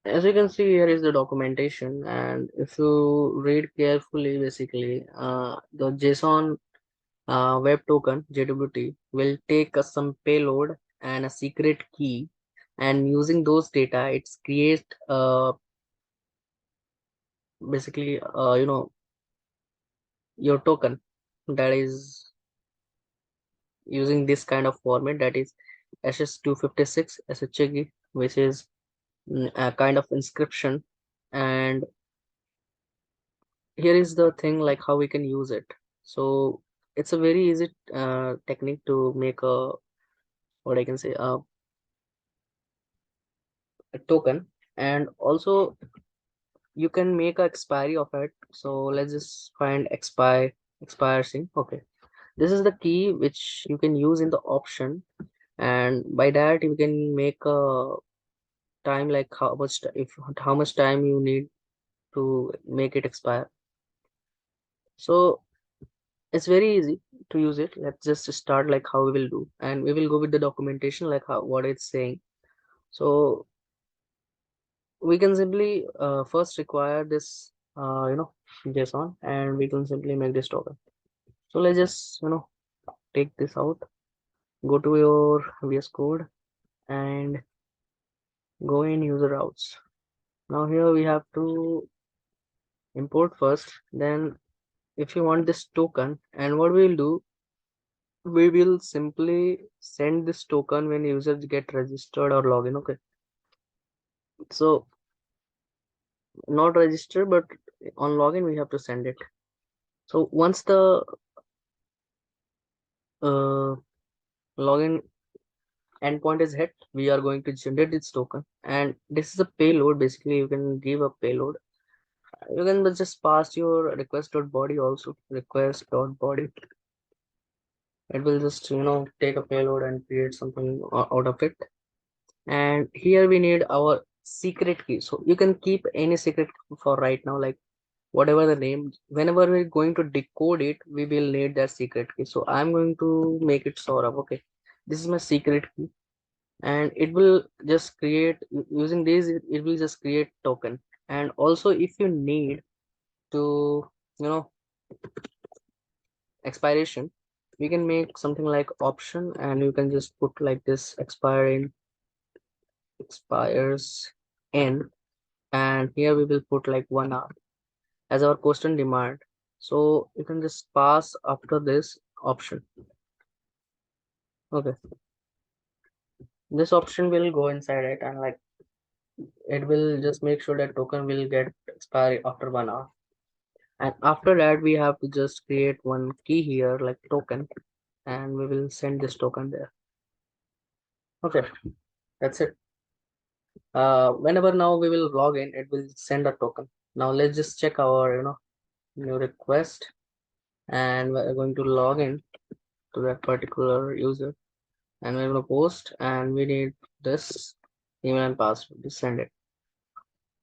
as you can see, here is the documentation. And if you read carefully, basically, the JSON Web Token JWT will take some payload and a secret key, and using those data, it's create basically your token that is using this kind of format, that is SS256 SHA, which is a kind of inscription. And here is the thing, like how we can use it. So it's a very easy technique to make a, what I can say, a token. And also you can make a expiry of it. So let's just find expire thing. Okay, this is the key which you can use in the option, and by that you can make a time, like how much if how much time you need to make it expire. So it's very easy to use it. Let's just start like how we will do, and we will go with the documentation, like how what it's saying. So we can simply first require this JSON, and we can simply make this token. So let's just take this out, go to your VS Code and go in user routes. Now here we have to import first. Then if you want this token, and what we will do, we will simply send this token when users get registered or login. Okay, so not registered, but on login we have to send it. So once the uh, login endpoint is hit, we are going to generate this token, and this is a payload. Basically, you can give a payload. You can just pass your request.body also, request.body. It will just take a payload and create something out of it. And here we need our secret key. So you can keep any secret key for right now, like whatever the name. Whenever we're going to decode it, we will need that secret key. So I'm going to make it Saurabh. Okay, this is my secret key, and it will just create, using this it will just create token. And also if you need to you know expiration, we can make something like option, and you can just put like this, expires in, and here we will put like 1 hour as our question demand. So you can just pass after this option. Okay, this option will go inside it, and like it will just make sure that token will get expired after 1 hour. And after that we have to just create one key here, like token, and we will send this token there. Okay, that's it. Whenever now we will log in, it will send a token. Now let's just check our new request, and we're going to log in to that particular user, and we're going to post, and we need this email and password to send it.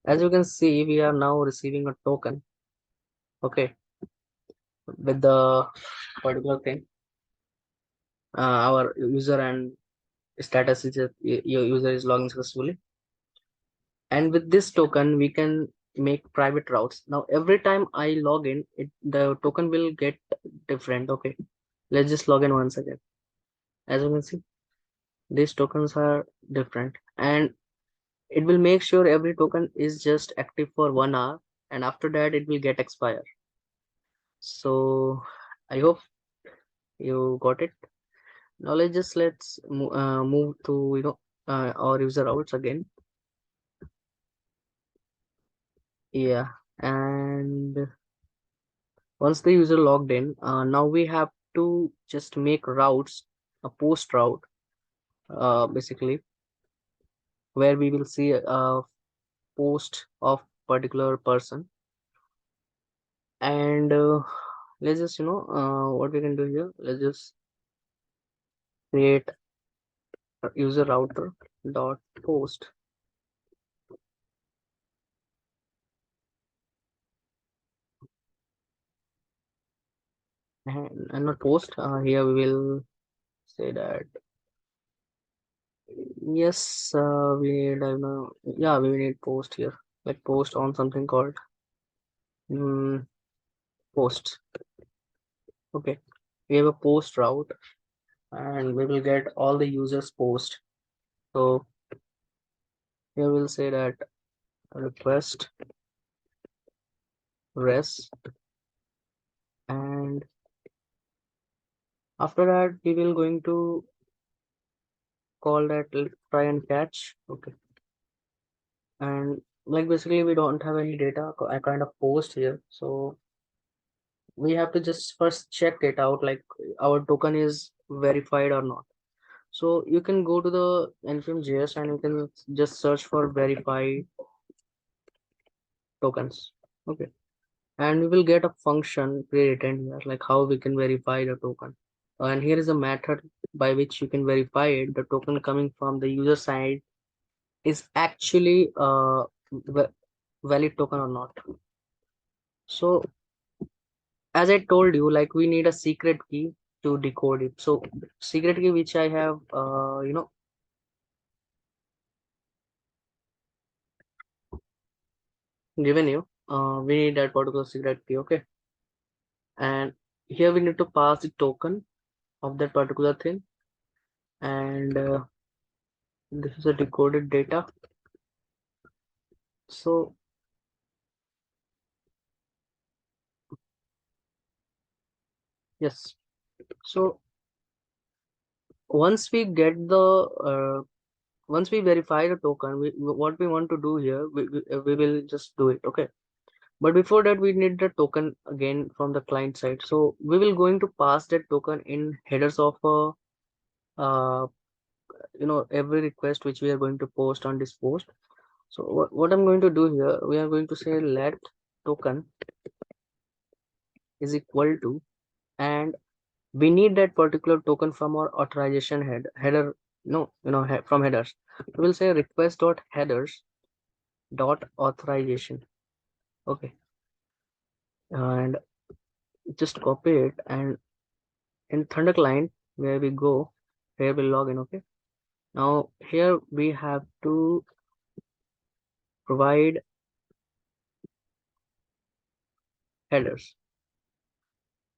As you can see, we are now receiving a token. Okay, with the particular thing, our user and status is that your user is logging successfully. And with this token we can make private routes. Now every time I log in, the token will get different. Okay, let's just log in once again. As you can see, these tokens are different, and it will make sure every token is just active for 1 hour, and after that it will get expire. So I hope you got it. Now let's move to our user routes again. Yeah, and once the user logged in, now we have to just make routes a post route, basically, where we will see a post of particular person. And let's just, what we can do here, let's just create a user router dot post, and not post. Here we will say that yes, we need, I know, yeah, we need post here, like post on something called mm, post. Okay, we have a post route, and we will get all the users post. So here we'll say that request res, and after that we will going to call that try and catch. Okay, and like basically we don't have any data, I kind of post here, so we have to just first check it out, like our token is verified or not. So you can go to the npm.js and you can just search for verified tokens. Okay, and we will get a function pre-written here, like how we can verify the token. And here is a method by which you can verify it, the token coming from the user side is actually valid token or not. So as I told you, like we need a secret key to decode it. So secret key which I have given you, we need that particular secret key. Okay, and here we need to pass the token of that particular thing, and this is a decoded data. So yes, so once we get the once we verify the token, what we want to do here, we will just do it. Okay, but before that we need the token again from the client side, so we will going to pass that token in headers of uh, every request which we are going to post on this post. So what I'm going to do here, we are going to say let token is equal to, and we need that particular token from our authorization header, no, from headers. We will say request dot headers dot authorization. Okay, and just copy it, and in thunder client where we go, here we log in. Okay, now here we have to provide headers.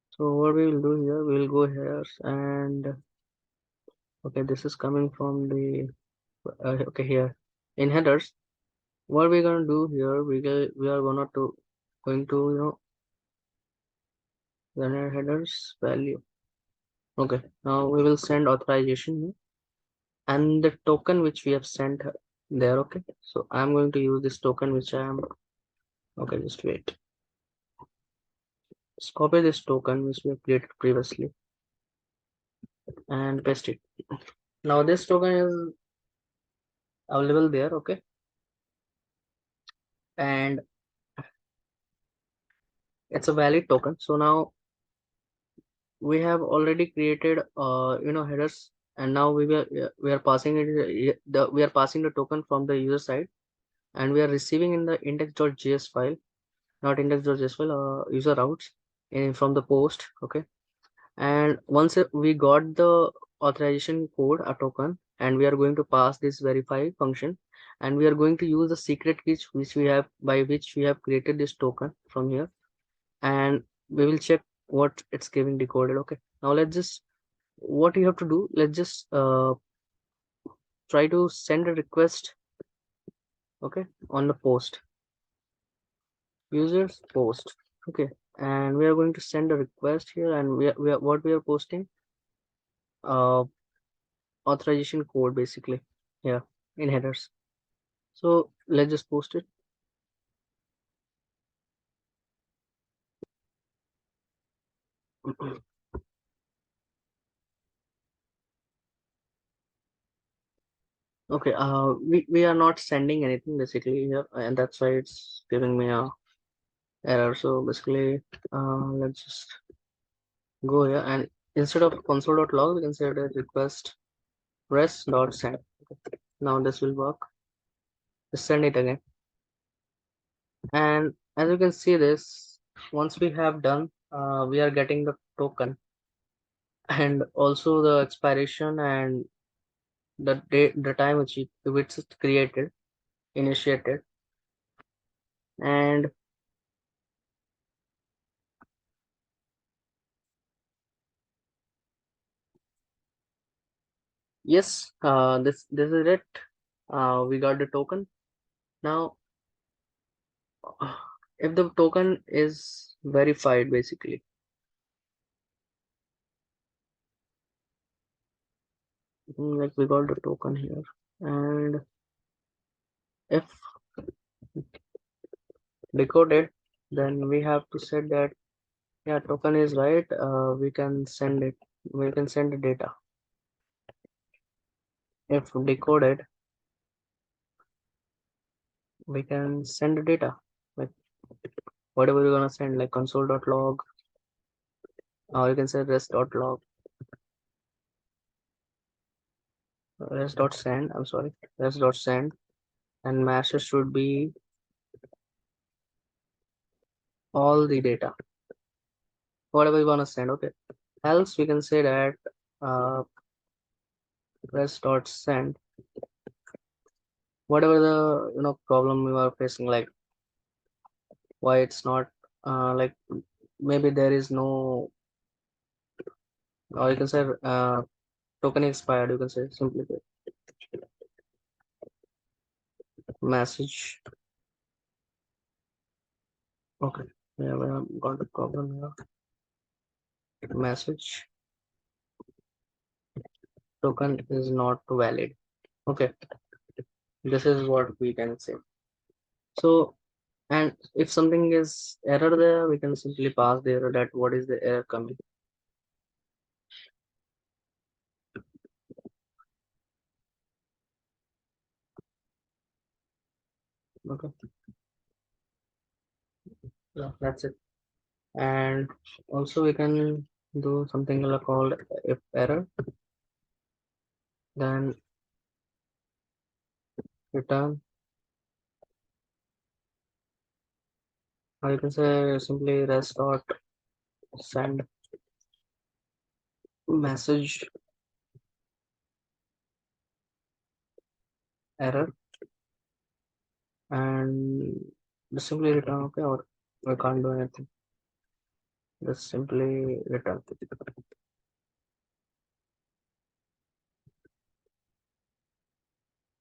So what we will do here, we will go here, and okay, this is coming from the okay, here in headers, what we're gonna do here, we are going to run headers value. Okay, now we will send authorization and the token which we have sent there. Okay, so I'm going to use this token which I am, okay, just wait, just copy this token which we have created previously and paste it. Now this token is available there. Okay, and it's a valid token. So now we have already created headers, and now we are passing it we are passing the token from the user side, and we are receiving in the index.js file, not index.js file, user routes in from the post. Okay, and once we got the authorization code, a token, and we are going to pass this verify function, and we are going to use the secret key which we have, by which we have created this token from here, and we will check what it's giving decoded. Okay, now let's just, what you have to do, let's just try to send a request. Okay, on the post, users post. Okay, and we are going to send a request here, and we are what we are posting, uh authorization code basically here in headers. So let's just post it. Okay, we are not sending anything basically here, and that's why it's giving me a error. So basically, let's just go here, and instead of console.log, we can say that request rest.send. Now this will work. Just send it again, and as you can see this, once we have done, we are getting the token and also the expiration and the date, the time which it's created, initiated, and yes, this is it. We got the token. Now, if the token is verified, basically, like we got the token here, and if decoded, then we have to set that yeah, token is right. We can send it. We can send the data. If decoded, we can send the data. Like whatever you're gonna send, like console.log, or you can say rest.log, rest.send. I'm sorry, rest.send, and message should be all the data, whatever you wanna send. Okay. Else we can say that uh, rest.send, whatever the problem you are facing, like why it's not like maybe there is no, or you can say token expired. You can say simply put, message. Okay. Yeah, we have got the problem here. Message token is not valid. Okay, this is what we can say. So, and if something is error there, we can simply pass the error, that what is the error coming. Okay, yeah, that's it. And also we can do something called if error, then return, or you can say simply rest dot send message error, and just simply return. Okay, or we can't do anything, just simply return.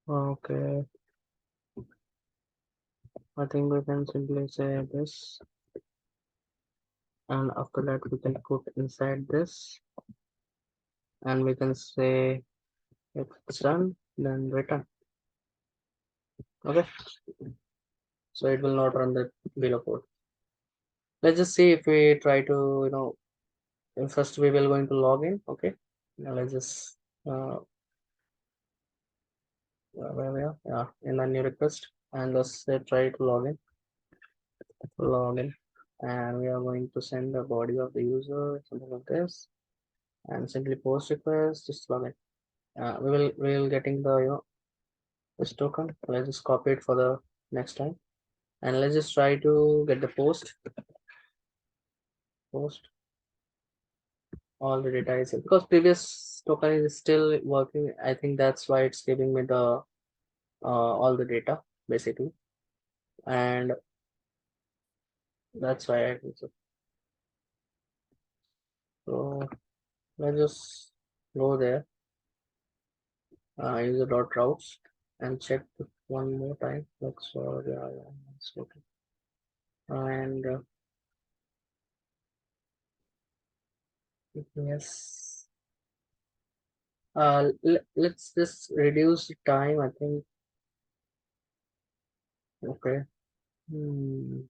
Okay, I think we can simply say this, and after that we can put inside this, and we can say if it's done, then return. Okay, so it will not run the below code. Let's just see if we try to, first we will going to log in. Okay, now let's just where we are, yeah, in the new request, and let's say try to log in, and we are going to send the body of the user, something like this, and simply post request, just log in. We will getting the this token. Let's just copy it for the next time, and let's just try to get the post all the data is, because previous token is still working. I think that's why it's giving me the all the data basically, and that's why I think so. So let's just go there, use the dot routes, and check one more time. Looks for yeah, it's okay. And yes, let's just reduce the time. I think okay. Hmm.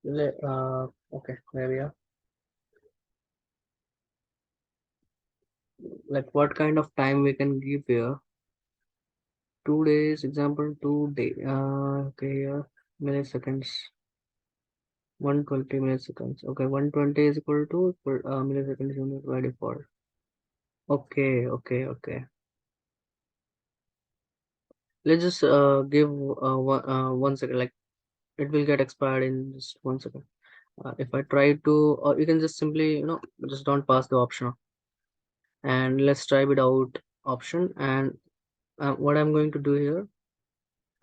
Okay, there we are. like what kind of time we can give here. 2 days, example 2 day. Okay, here milliseconds. 120 milliseconds. Okay, 120 is equal to milliseconds unit by default. Okay, okay, okay. Let's just give 1 second. Like it will get expired in just 1 second. If I try to, or you can just simply, just don't pass the option. And let's try without option. And what I'm going to do here,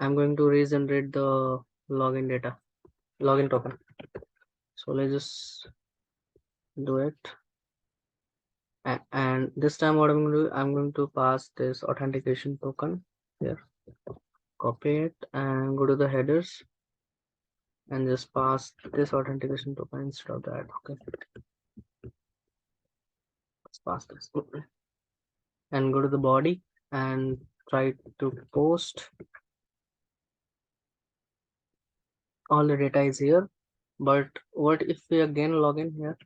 I'm going to regenerate the login data, login token. So let's just do it. And this time what I'm going to do, I'm going to pass this authentication token here, copy it and go to the headers and just pass this authentication token instead of that. Okay, let's pass this and go to the body and try to post. All the data is here, but what if we again log in here?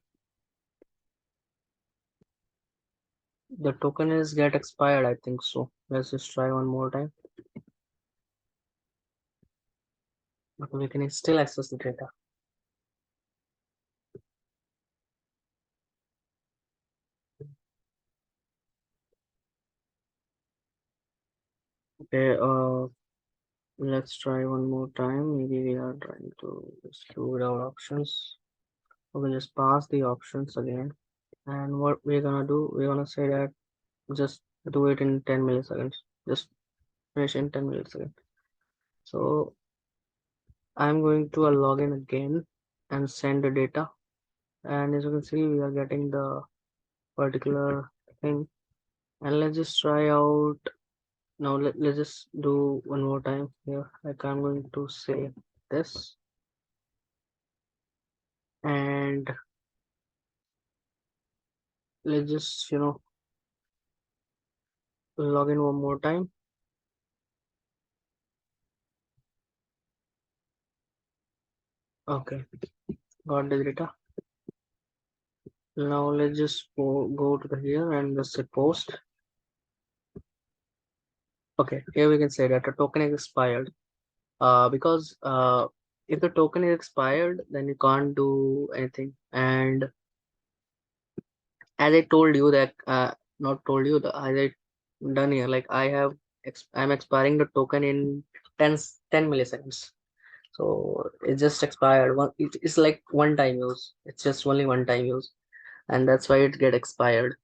The token is get expired, I think so. Let's just try one more time. But we can still access the data. Okay, let's try one more time. Maybe we are trying to just do without options. We can just pass the options again. And what we're gonna do, we're gonna say that just do it in 10 milliseconds. Just finish in 10 milliseconds. So I'm going to log in again and send the data. And as you can see, we are getting the particular thing. And let's just try out. Now let's just do one more time here. Like I'm going to say this and let's just log in one more time. Okay, got the data. Now let's just go to the here and just say post. Okay, here we can say that the token is expired. Because if the token is expired, then you can't do anything. And as I told you that not told you the as I done here, like I'm expiring the token in 10 milliseconds. So it just expired. It's like one time use. It's just only one time use, and that's why it get expired.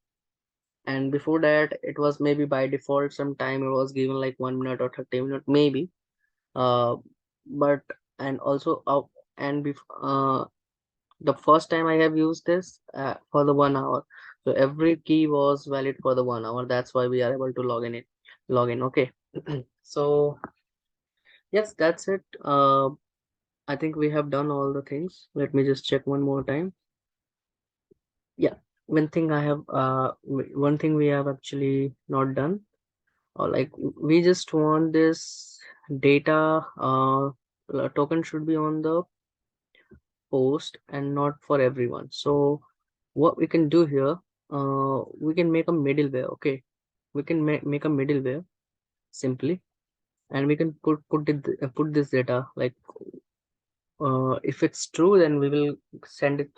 And before that, it was maybe by default sometime it was given like 1 minute or 30 minutes maybe. Uh, but and also and the first time I have used this for the 1 hour. So every key was valid for the 1 hour. That's why we are able to log in it. Log in. Okay. So yes, that's it. I think we have done all the things. Let me just check one more time. Yeah, one thing we have actually not done, or like we just want this data token should be on the post and not for everyone. So what we can do here, we can make a middleware. Okay, we can make a middleware simply, and we can put this data like if it's true, then we will send it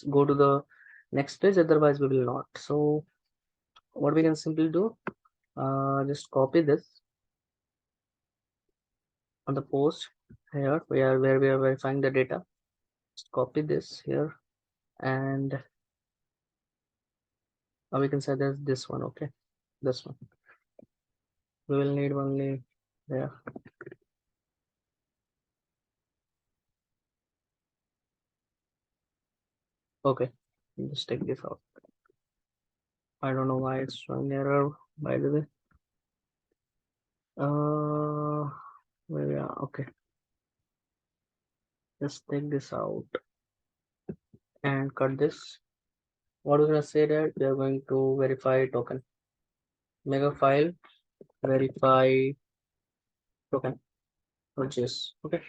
go to the next page, otherwise we will not. So what we can simply do, just copy this on the post here where we are verifying the data. Just copy this here and we can say there's this one. Okay, this one we will need only there. Okay, just take this out. I don't know why it's showing error, by the way. Yeah, okay, just take this out and cut this. What we're gonna say that we are going to verify token, make a file, verify token, which is okay.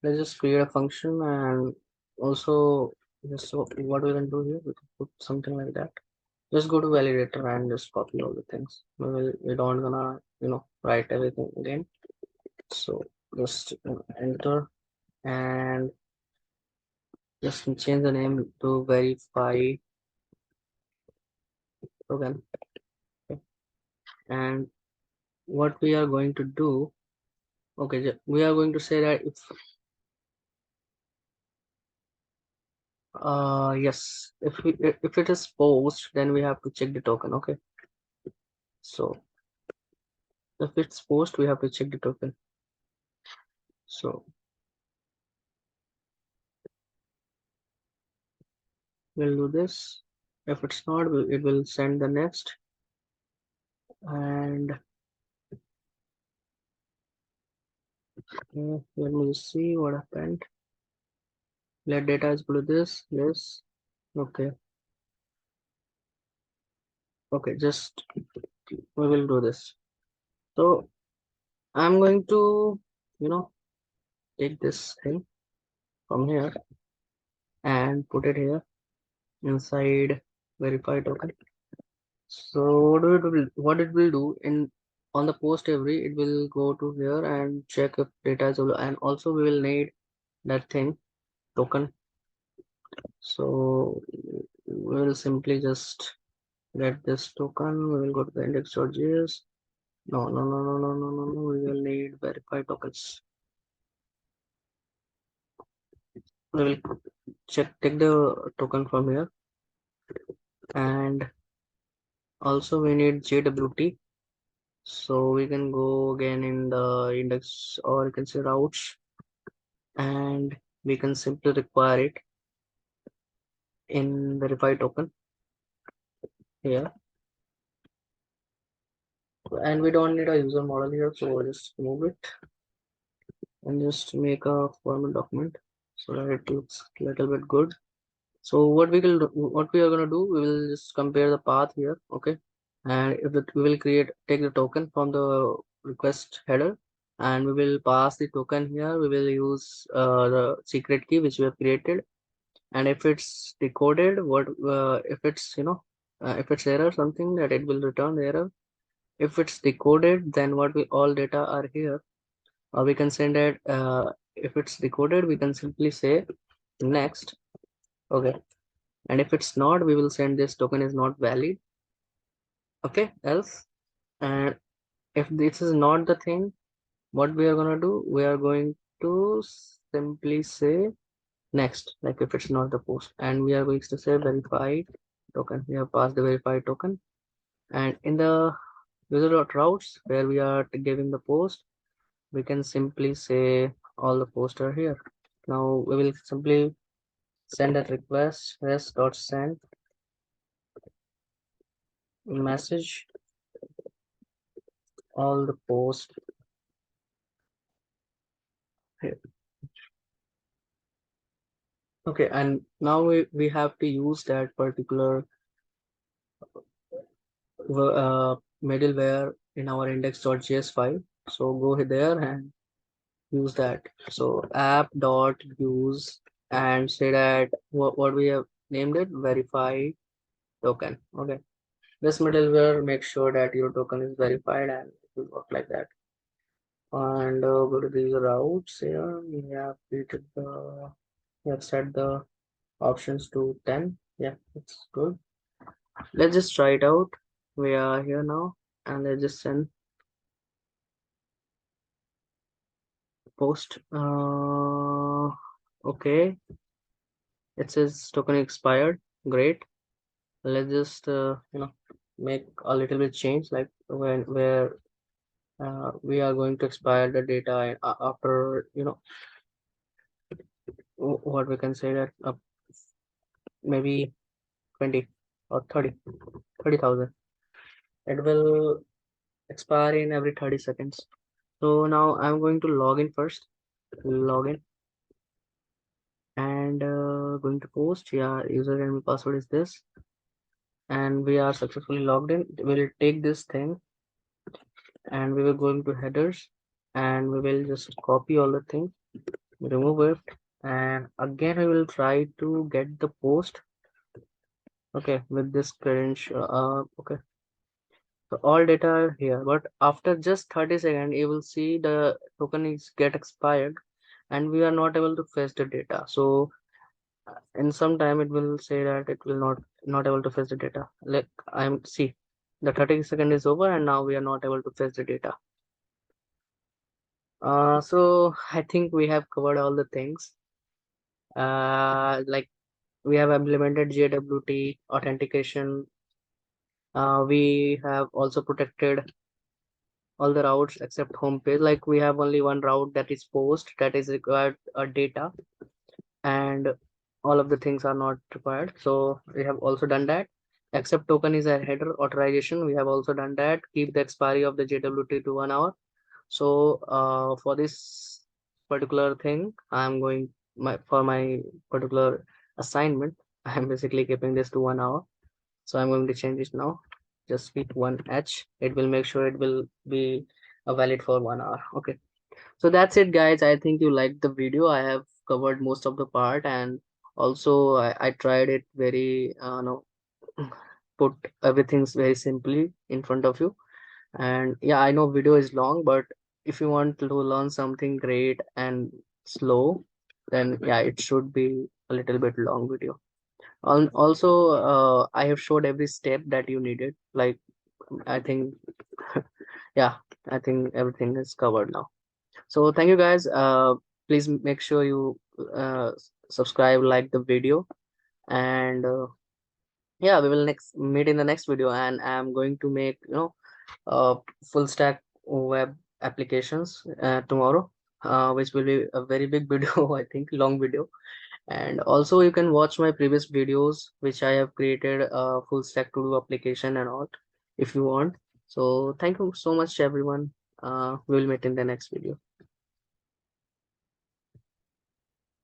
Let's just create a function and also just so what we can do here, we can put something like that. Just go to validator and just copy all the things. We don't gonna write everything again. So just enter and just change the name to verify token. Okay. And what we are going to do, okay, we are going to say that yes, if it is post, then we have to check the token. Okay, so if it's post, we have to check the token. So we'll do this. If it's not, it will send the next. And let me see what happened. Let data is equal to this. Yes. Okay. Okay. Just we will do this. So I'm going to take this thing from here and put it here inside verify token. So what it will do in on the post every, it will go to here and check if data is available, and also we will need that thing token. So we will simply just get this token. We will go to the index.js. No. We will need verify tokens. We will take the token from here, and also we need JWT. So we can go again in the index, or you can say routes, and we can simply require it in verify token here. And we don't need a user model here, so we'll just remove it and just make a formal document so that it looks a little bit good. So what we are gonna do, we will just compare the path here, okay? And we will take the token from the request header, and we will pass the token here. We will use the secret key which we have created, and if it's decoded, if it's if it's error something, that it will return the error. If it's decoded, then all data are here. Or we can send it. If it's decoded, we can simply say next, okay? And if it's not, we will send this token is not valid, okay, else. And if this is not the thing, what we are gonna do, we are going to simply say next, like if it's not the post, and we are going to say verified token. We have passed the verified token, and in the user.routes where we are giving the post, we can simply say all the posts are here. Now we will simply send that request res.send message all the posts here. Okay, and now we have to use that particular middleware in our index.js file. So go there and use that. So app.use and say that what we have named it, verify token. Okay, this middleware makes sure that your token is verified, and it will work like that. And go to these routes here. We have set the options to 10. Yeah, it's good. Let's just try it out. We are here now, and let's just send post. Okay, it says token expired. Great. Let's just make a little bit change, like where we are going to expire the data after what we can say that maybe 20 or 30,000. It will expire in every 30 seconds. So now I'm going to log in first. Login, and going to post. Yeah, username and password is this, and we are successfully logged in. We'll take this thing, and we will go into headers, and we will just copy all the things, remove it, and again we will try to get the post Okay, with this credential, okay. So all data are here, but after just 30 seconds, you will see the token is get expired, and we are not able to fetch the data. So in some time, it will say that it will not able to fetch the data. Like I'm see, the 30 second is over, and now we are not able to fetch the data. So I think we have covered all the things. Like we have implemented JWT authentication. We have also protected all the routes except home page. Like we have only one route that is post that is required data, and all of the things are not required. So we have also done that. Except token is a header authorization. We have also done that. Keep the expiry of the JWT to 1 hour. So for this particular thing, I'm going my particular assignment. I'm basically keeping this to 1 hour. So I'm going to change it now. Just hit one H. It will make sure it will be valid for 1 hour. Okay. So that's it, guys. I think you liked the video. I have covered most of the part, and also I tried it very no put everything's very simply in front of you. And yeah, I know video is long, but if you want to learn something great and slow, then yeah, it should be a little bit long video. Also, I have showed every step that you needed. Like I think, yeah, I think everything is covered now. So thank you guys. Please make sure you subscribe, like the video, and yeah, we will next meet in the next video. And I'm going to make uh, full stack web applications tomorrow, which will be a very big video. I think long video. And also you can watch my previous videos which I have created a full stack to do application and all if you want. So thank you so much everyone. We will meet in the next video.